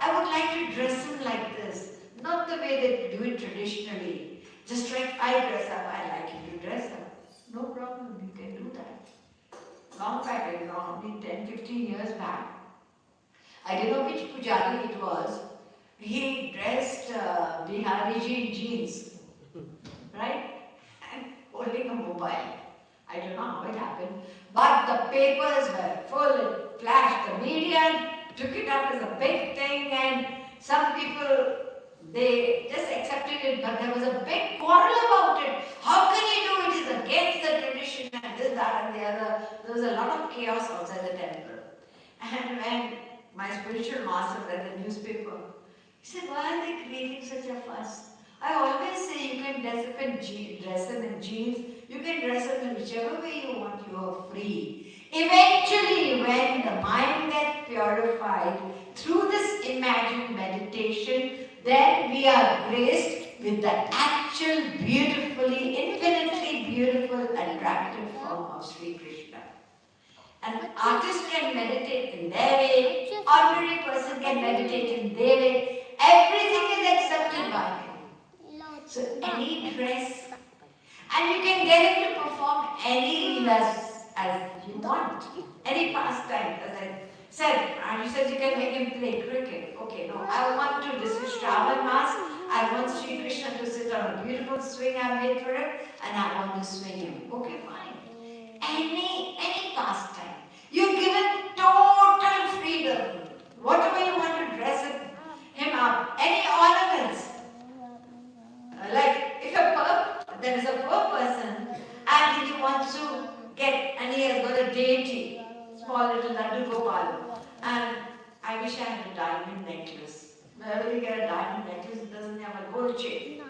I would like to dress him like this. Not the way they do it traditionally. Just like I dress up, I like you to dress up. No problem, you can do that. Long back, only 10, 15 years back. I don't know which pujari it was. He dressed Bihariji in jeans, right? And holding a mobile. I don't know how it happened. But the papers were full, it flashed. The media took it up as a big thing, and some people, they just accepted it, but there was a big quarrel about it. How can you do it? It is against the tradition and this, that and the other. There was a lot of chaos outside the temple. And when my spiritual master read the newspaper, he said, why are they creating such a fuss? I always say you can dress them in jeans, you can dress them in whichever way you want, you are free. Eventually, when the mind gets purified through this imagined meditation, then we are graced with the actual beautifully, infinitely beautiful, attractive form of Sri Krishna. An artist can meditate in their way, ordinary person can meditate in their way. Everything is accepted by him. So any dress, and you can get him to perform any leelas as you want, any pastime, as I said. And you said you can make him play cricket. Okay, no, I want to, this is Shravan Mass, I want Sri Krishna to sit on a beautiful swing I made for him, and I want to swing him. Okay, fine. Any pastime. You're given total freedom. Whatever you want to dress him up, any ornaments. Like if there is a poor person and he wants to get, and he has got a deity, small little Laddu Gopal, and I wish I had a diamond necklace. Whenever you get a diamond necklace, it doesn't have a gold chain.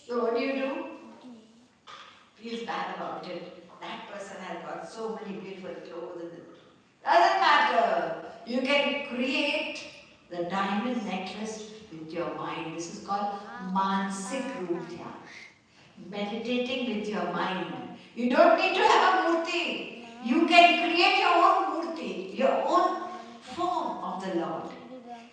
So what do? Feels bad about it. That person has got so many beautiful clothes and it doesn't matter. You can create the diamond necklace with your mind. This is called Mansik Rudhya. Meditating with your mind. You don't need to have a murti. You can create your own murti, your own form of the Lord.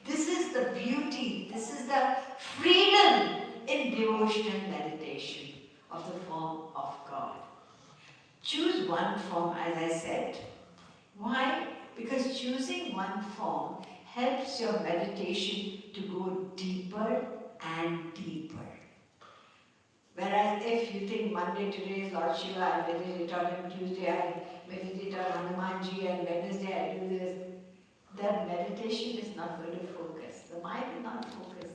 This is the beauty, this is the freedom in devotional meditation of the form of God. Choose one form, as I said. Why? Because choosing one form helps your meditation to go deeper and deeper. Whereas if you think Monday today is Lord Shiva, I meditate on him, Tuesday I meditate on Hanumanji, and Wednesday I do this, the meditation is not going to focus. The mind will not focus.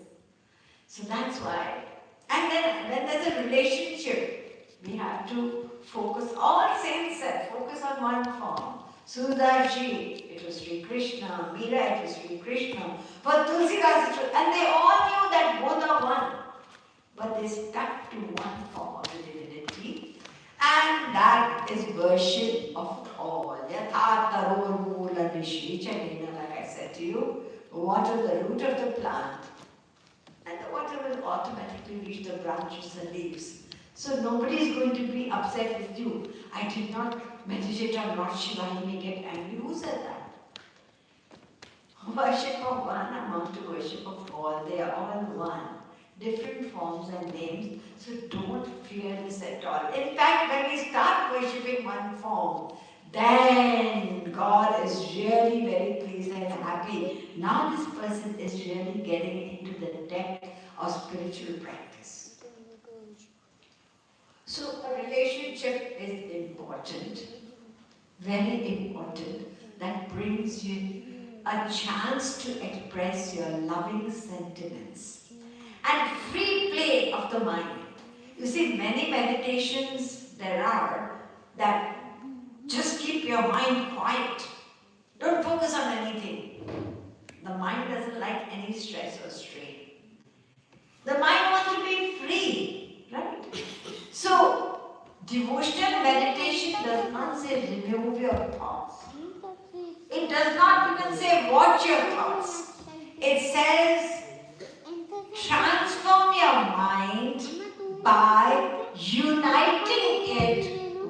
So that's why. And then when there's a relationship, we have to focus. All saints said, focus on one form. Sudaji, it was Sri Krishna. Meera, it was Sri Krishna. For Tulsidas, it was, and they all knew that both are one. But they stuck to one form of the divinity, and that is worship of all. Yatha taror moola nishichanina, like I said to you, water the root of the plant, and the water will automatically reach the branches and leaves. So nobody is going to be upset with you. I did not meditate on Lord Shiva, he may get angry. Who said that? Worship of one amount to worship of all. They are all one. Different forms and names, so don't fear this at all. In fact, when we start worshipping one form, then God is really very pleased and happy. Now this person is really getting into the depth of spiritual practice. So a relationship is important, very important, that brings you a chance to express your loving sentiments. And free play of the mind. You see, many meditations there are that just keep your mind quiet. Don't focus on anything. The mind doesn't like any stress or strain. The mind wants to be free, right? So, Devotional meditation does not say remove your thoughts. It does not even say watch your thoughts. It says transform your mind by uniting it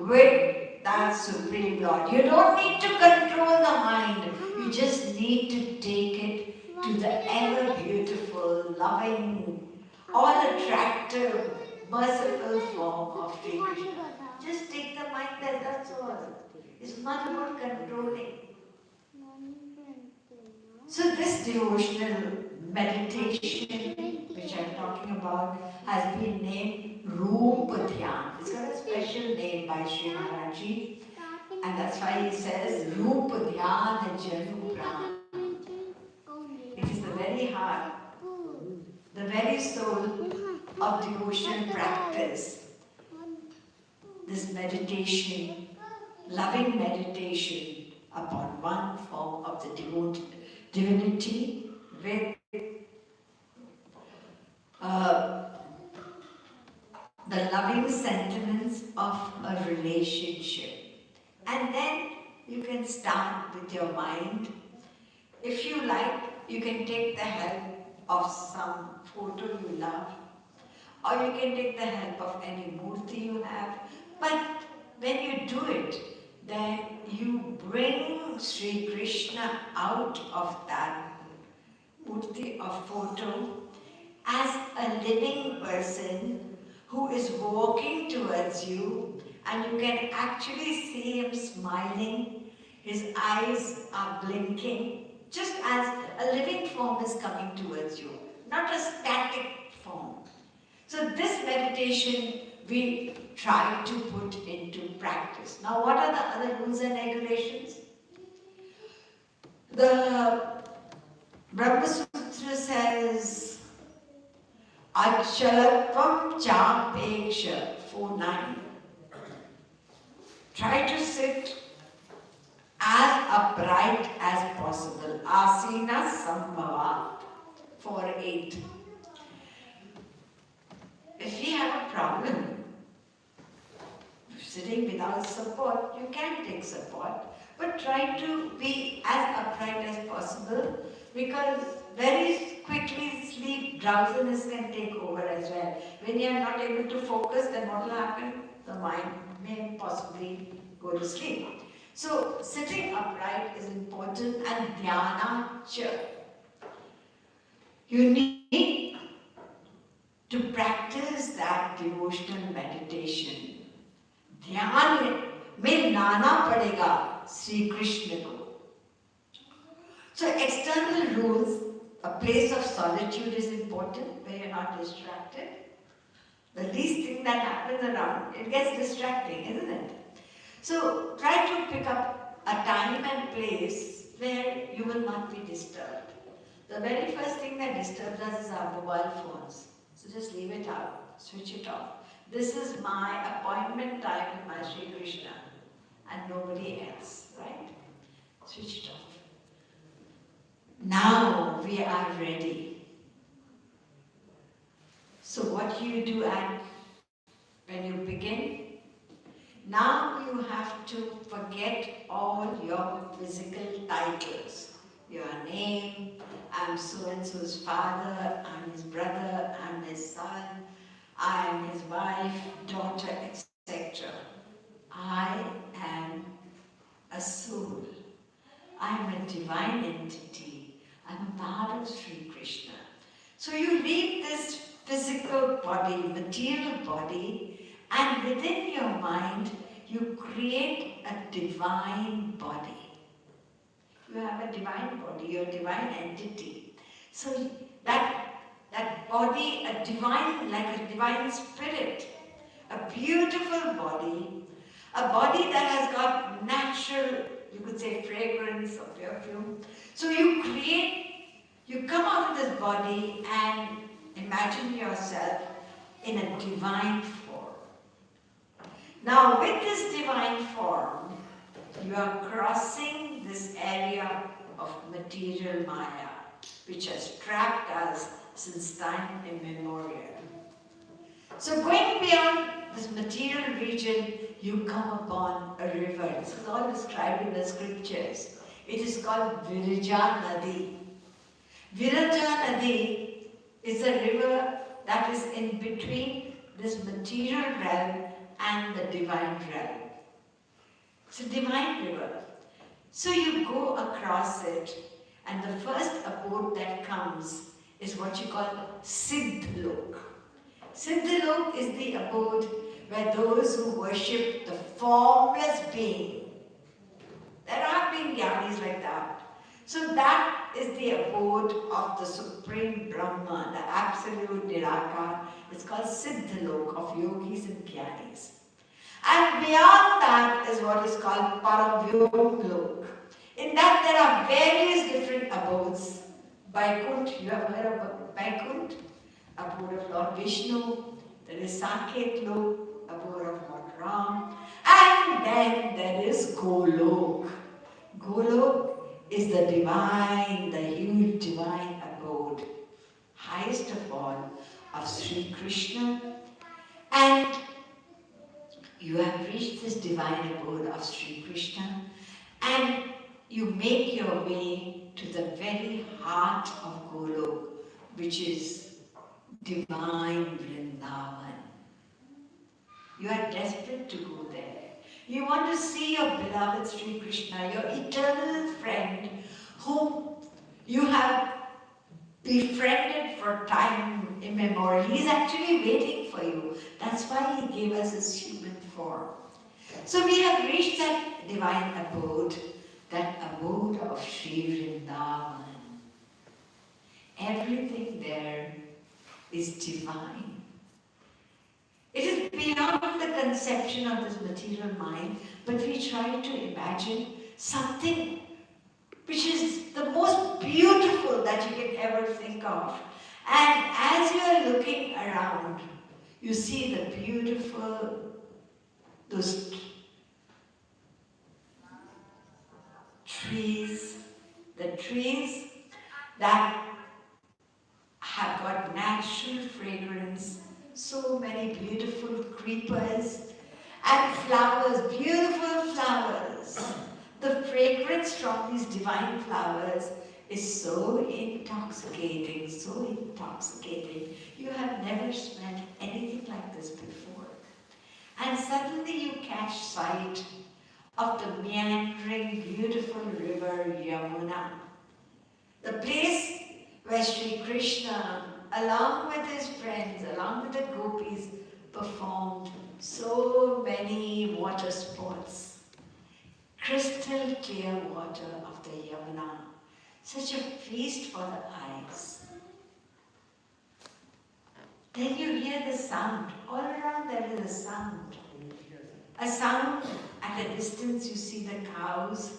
with that Supreme Lord. You don't need to control the mind. You just need to take it to the ever beautiful, loving, all attractive, merciful form of Sri Krishna. Just take the mind there, that's all. It's not about controlling. So this devotional meditation which I'm talking about has been named Rupa Dhyan. It's got a special name by Sri Maharaji, and that's why he says Rupa Dhyan Janu Pran. It is the very heart, the very soul of devotional practice. This meditation, loving meditation upon one form of the divinity with the loving sentiments of a relationship. And then you can start with your mind. If you like, you can take the help of some photo you love, or you can take the help of any murti you have. But when you do it, then you bring Sri Krishna out of that murti or photo as a living person who is walking towards you, and you can actually see him smiling, his eyes are blinking, just as a living form is coming towards you, not a static form. So this meditation we try to put into practice. Now what are the other rules and regulations? The Brahma Sutra says, Achalatvam Chapeksha 4:9. Try to sit as upright as possible. Asina Sambhava 4:8. If we have a problem sitting without support, you can take support, but try to be as upright as possible, because very quickly sleep, drowsiness can take over as well. When you are not able to focus, then what will happen? The mind may possibly go to sleep. So sitting upright is important, and dhyana cha. You need to practice that devotional meditation. ध्यान में लाना पड़ेगा श्री कृष्ण को. So external rules, a place of solitude is important where you're not distracted. The least thing that happens around, it gets distracting, isn't it? So try to pick up a time and place where you will not be disturbed. The very first thing that disturbs us is our mobile phones. So just leave it out, switch it off. This is my appointment time with my Sri Krishna and nobody else, right? Switch it off. Now we are ready. So what do you do when you begin? Now you have to forget all your physical titles. Your name, I'm so-and-so's father, I'm his brother, I'm his son, I am his wife, daughter, etc. I am a soul. I am a divine entity. I'm a part of Sri Krishna. So you leave this physical body, material body, and within your mind, you create a divine body. You have a divine body, you're a divine entity. So that body, like a divine spirit, a beautiful body, a body that has got natural, you could say, fragrance or perfume. So you come out of this body and imagine yourself in a divine form. Now with this divine form, you are crossing this area of material Maya, which has trapped us since time immemorial. So going beyond this material region, you come upon a river. This is all described in the scriptures. It is called Virija Nadi. Virija Nadi is a river that is in between this material realm and the divine realm. It's a divine river. So you go across it, and the first abode that comes is what you call Siddhalok. Siddhalok is the abode where those who worship the formless being. There are being jnanis like that. So that is the abode of the Supreme Brahma, the absolute Nirakar. It's called Siddhalok of yogis and jnanis. And beyond that is what is called Paravyomlok. In that there are various different abodes. Vaikunt, you have heard of Vaikunt, abode of Lord Vishnu. There is Saket Lok, abode of Lord Ram. And then there is Golok. Golok is the divine, the huge divine abode, highest of all, of Sri Krishna. And you have reached this divine abode of Sri Krishna, and you make your way to the very heart of Golok, which is divine Vrindavan. You are desperate to go there. You want to see your beloved Sri Krishna, your eternal friend, whom you have befriended for time immemorial. He is actually waiting for you. That's why he gave us his human form. So we have reached that divine abode, that abode of Sri Vrindavan. Everything there is divine. It is beyond the conception of this material mind, but we try to imagine something which is the most beautiful that you can ever think of. And as you are looking around, you see the beautiful, those trees, the trees that have got natural fragrance, so many beautiful creepers and flowers, beautiful flowers. The fragrance from these divine flowers is so intoxicating, so intoxicating. You have never smelled anything like this before. And suddenly you catch sight of the meandering, beautiful river Yamuna. The place where Sri Krishna, along with his friends, along with the gopis, performed so many water sports. Crystal clear water of the Yamuna. Such a feast for the eyes. Then you hear the sound. All around there is a sound. A sound, at a distance you see the cows.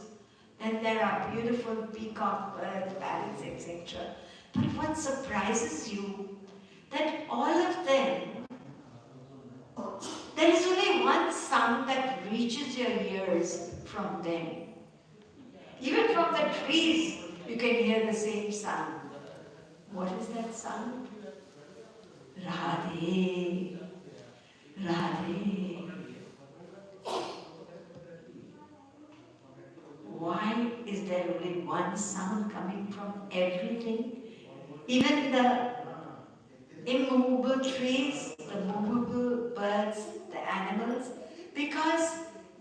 Then there are beautiful peacock birds, parrots, etc. But what surprises you, that all of them, there is only one sound that reaches your ears from them. Even from the trees, you can hear the same sound. What is that sound? Radhe, Radhe. Why is there only one sound coming from everything? Even the immovable trees, the movable birds, the animals, because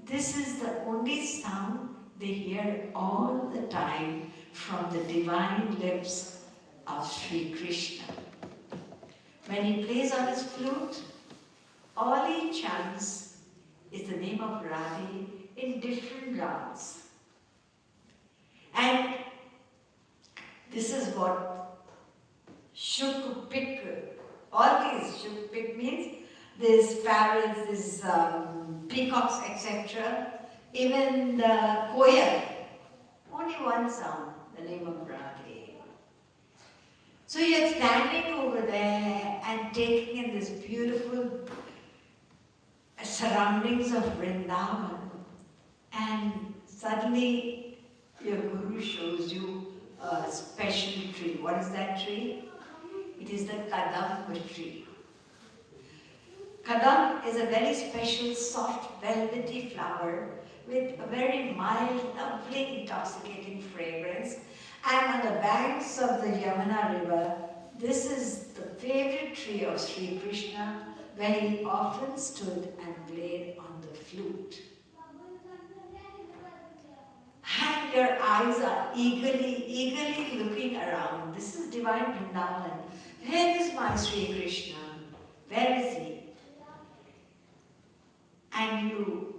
this is the only sound they hear all the time from the divine lips of Sri Krishna. When he plays on his flute, all he chants is the name of Radhe in different rags. And this is what Shukpik, all these Shukpik means, these parrots, these peacocks, etc. Even the koyal, only one sound, the name of Radhe. So you're standing over there and taking in this beautiful surroundings of Vrindavan, and suddenly your guru shows you a special tree. What is that tree? It is the Kadamba tree. Kadam is a very special, soft, velvety flower with a very mild, lovely, intoxicating fragrance. And on the banks of the Yamuna river, this is the favorite tree of Sri Krishna, where he often stood and played on the flute. And your eyes are eagerly looking around. This is divine Vrindavan. Where is my Sri Krishna? Where is he? And you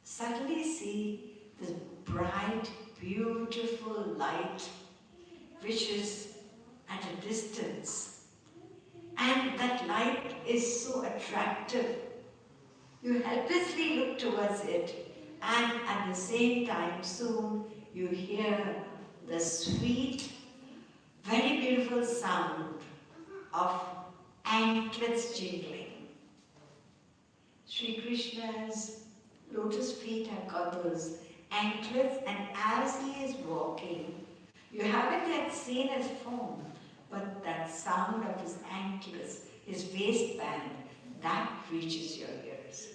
suddenly see this bright, beautiful light which is at a distance. And that light is so attractive. You helplessly look towards it, and at the same time soon you hear the sweet, very beautiful sound of anklets jingling. Sri Krishna's lotus feet have got those anklets, and as he is walking, you haven't yet seen his form, but that sound of his anklets, his waistband, that reaches your ears.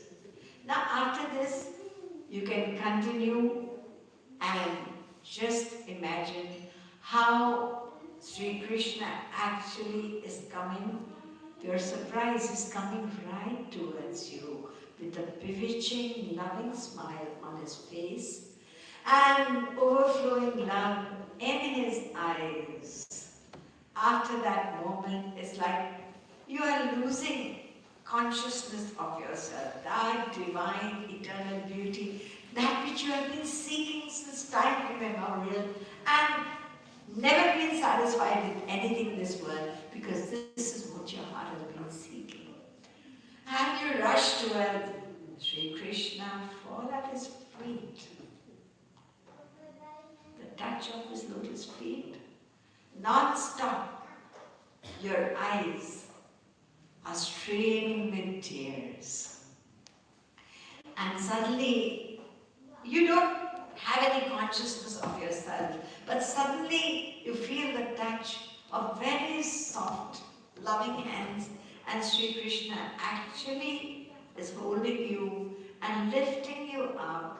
Now after this, you can continue and just imagine how Sri Krishna actually is coming. Your surprise is coming right towards you with a bewitching, loving smile on his face and overflowing love in his eyes. After that moment, it's like you are losing consciousness of yourself, that divine, eternal beauty, that which you have been seeking since time immemorial and never been satisfied with anything in this world, because this is what your heart has been seeking. And you rush towards Sri Krishna, fall at his feet. The touch of his lotus feet, non-stop, your eyes are streaming with tears. And suddenly, you don't have any consciousness of yourself, but suddenly you feel the touch of very soft, loving hands, and Sri Krishna actually is holding you and lifting you up.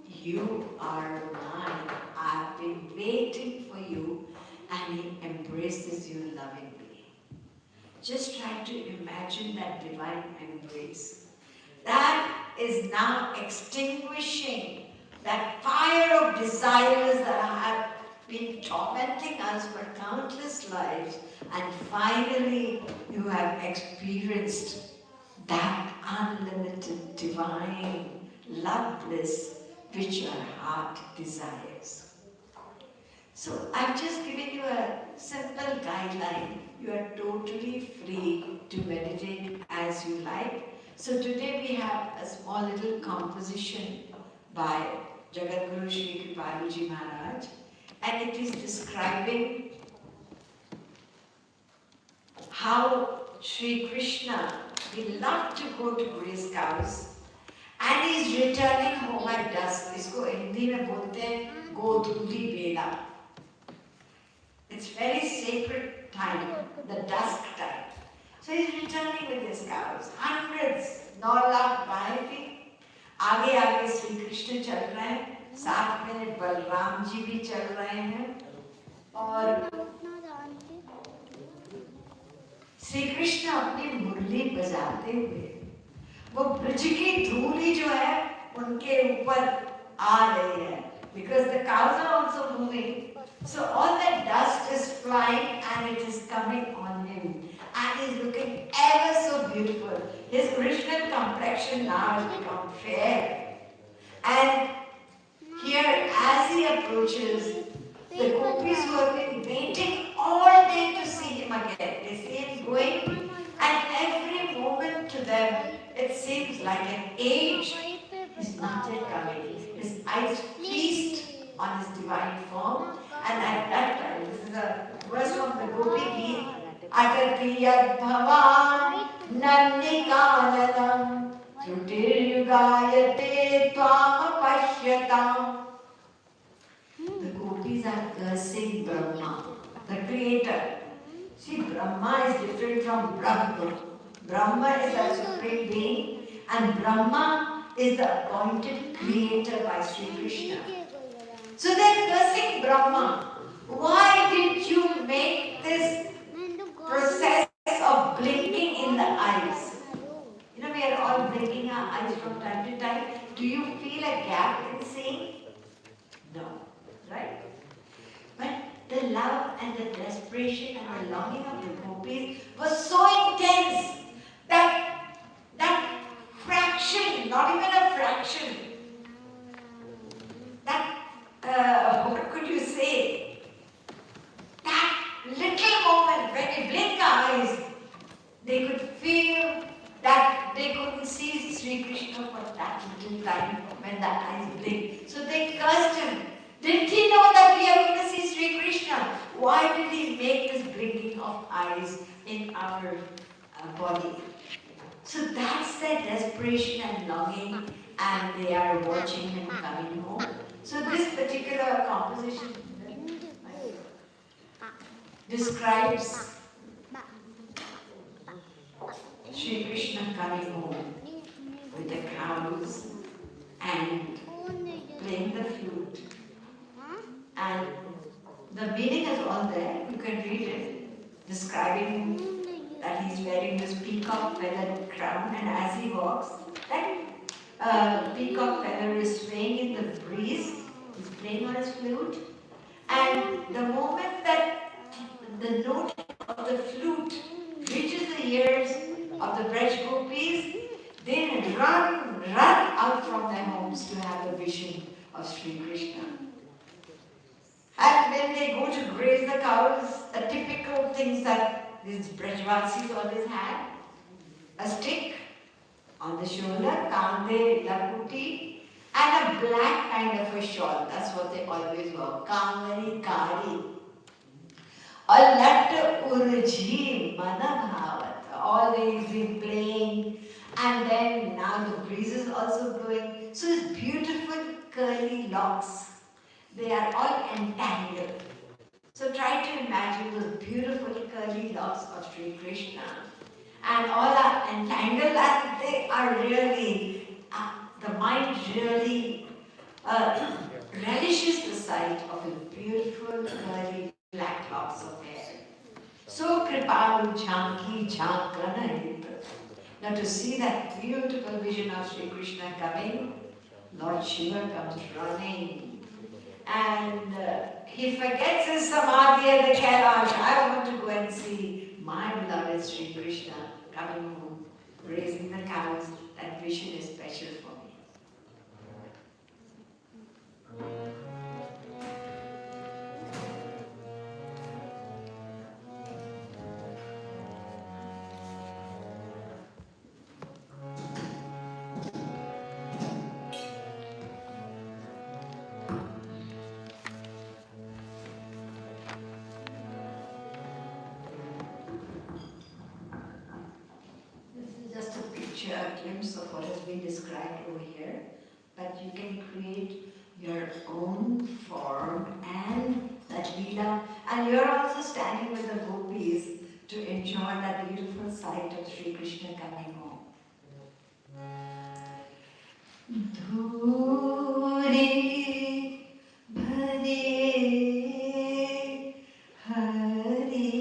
You are mine. I've been waiting for you, and he embraces you lovingly. Just try to imagine that divine embrace. That is now extinguishing that fire of desires that have been tormenting us for countless lives, and finally you have experienced that unlimited divine love bliss which your heart desires. So I've just given you a simple guideline. You are totally free to meditate as you like. So today we have a small little composition by Jagadguru Sri Kripaluji Maharaj, and it is describing how Sri Krishna will love to go to Grace cows and he is returning home at dusk. इसको हिंदी में बोलते हैं गोधूली बेला. It's very sacred time, the dusk time. So he's returning with his cows, hundreds, 9 lakh गायें थी. आगे आगे श्री कृष्ण चल रहे हैं, साथ में बलराम जी भी चल रहे हैं, और श्री कृष्ण अपनी मुरली बजाते हुए वो ब्रज की धूली जो है उनके ऊपर आ रही है, because the cows are also moving. So all that dust is flying and it is coming on him, and he is looking ever so beautiful. His original complexion now has become fair, and here as he approaches, the gopis who have been waiting all day to see him again, they see him going, and every moment to them it seems like an age. He's not yet coming. His eyes feast on his divine form, and at that time, this is a verse from the Gopi Geet, Atatiyad Bhavan Nandikananam Trutirugayate Twam Apashyatam. The gopis are cursing Brahma, the creator. See, Brahma is different from Brahma. Brahma is the supreme being, and Brahma is the appointed creator by Sri Krishna. So they're cursing Brahma. Why did you make this process of blinking in the eyes? You know, we are all blinking our eyes from time to time. Do you feel a gap in seeing? No, right? But the love and the desperation and the longing of the gopis was so intense that fraction, not even a fraction, what could you say? That little moment when we blink our eyes, they could feel that they couldn't see Sri Krishna for that little time when the eyes blinked. So they cursed him. Didn't he know that we are going to see Sri Krishna? Why did he make this blinking of eyes in our body? So that's their desperation and longing, and they are watching him coming home. So this particular composition describes Sri Krishna coming home with the cows and playing the flute. And the meaning is all there. You can read it, describing that he's wearing this peacock feathered crown, and as he walks, that peacock feather is swaying in the breeze. He's playing on his flute, and the moment that the note of the flute reaches the ears of the Braj gopis, they run out from their homes to have a vision of Sri Krishna. And when they go to graze the cows, the typical things that these Brajvasis always had: a stick on the shoulder, kande, lakuti, and a black kind of a shawl. That's what they always wore. Kangari, kari. Alat urji manabhavat. Always been playing. And then now the breeze is also blowing. So it's beautiful curly locks. They are all entangled. So try to imagine those beautiful curly locks of Sri Krishna. And all are entangled, and they are really, the mind really relishes the sight of his beautiful curly black locks of hair. So kripalu jhanki jhankanahit. Now to see that beautiful vision of Sri Krishna coming, Lord Shiva comes running. And he forgets his samadhi at the Kailash. I want to go and see my beloved Sri Krishna coming home, raising the cows. That vision is special for me. A glimpse of what has been described over here, but you can create your own form and that leela, and you're also standing with the gopis to enjoy that beautiful sight of Sri Krishna coming home. Dhuri bhare hari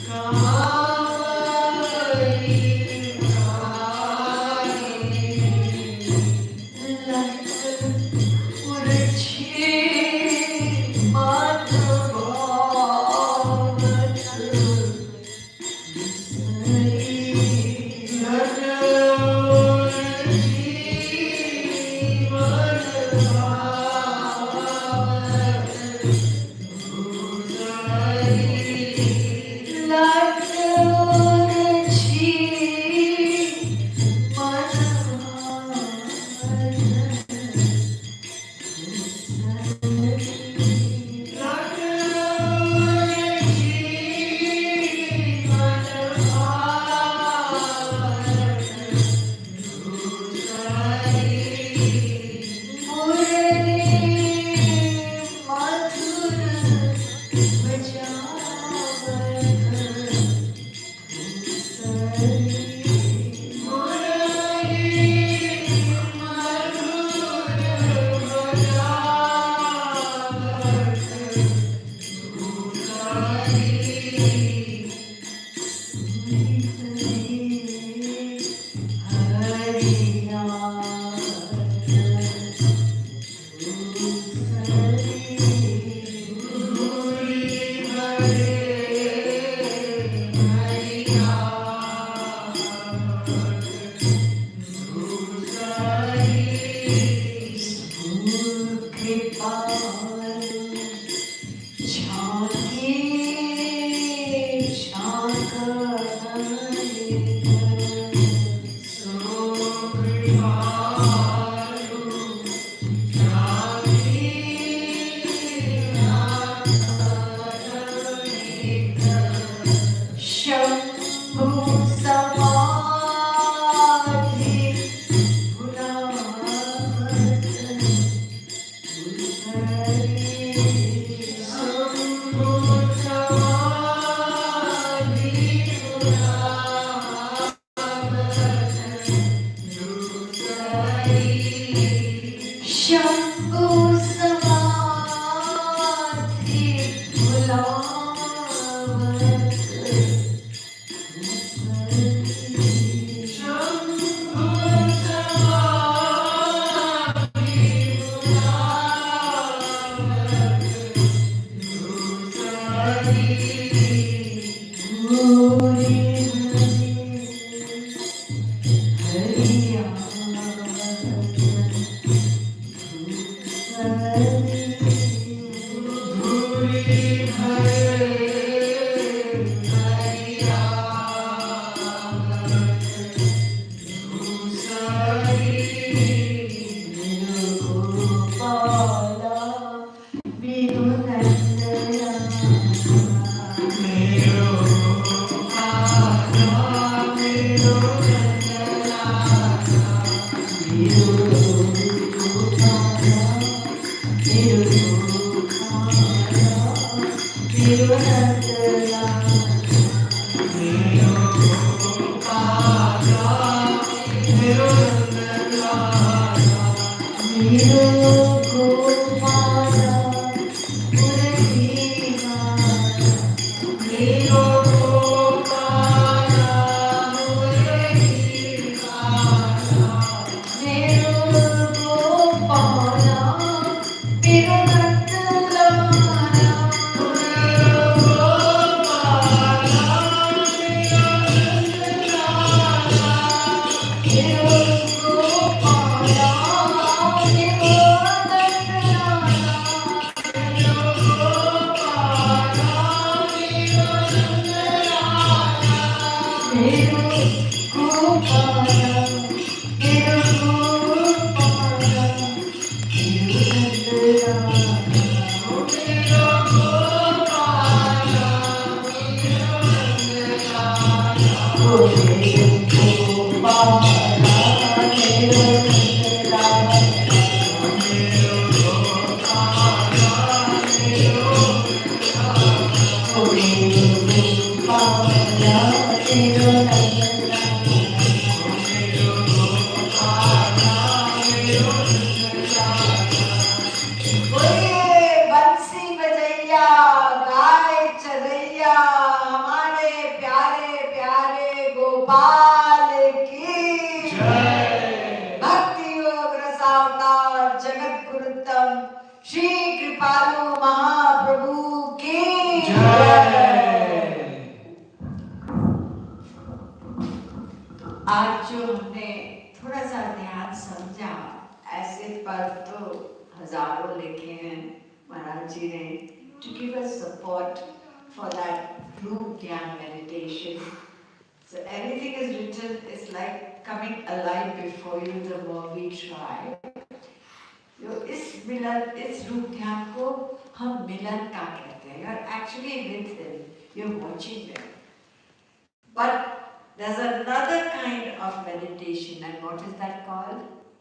God. आज जो हमने थोड़ा सा ध्यान समझा, ऐसे पद तो हजारों लिखे हैं महाराज जी ने to give us support for that group dhyan meditation. So everything is written, it's like coming alive before you the more we try. इस मिलन, इस रूप ध्यान को हम मिलन का कहते हैं. You're actually with them, you're watching them. But there's another kind of meditation, and what is that called?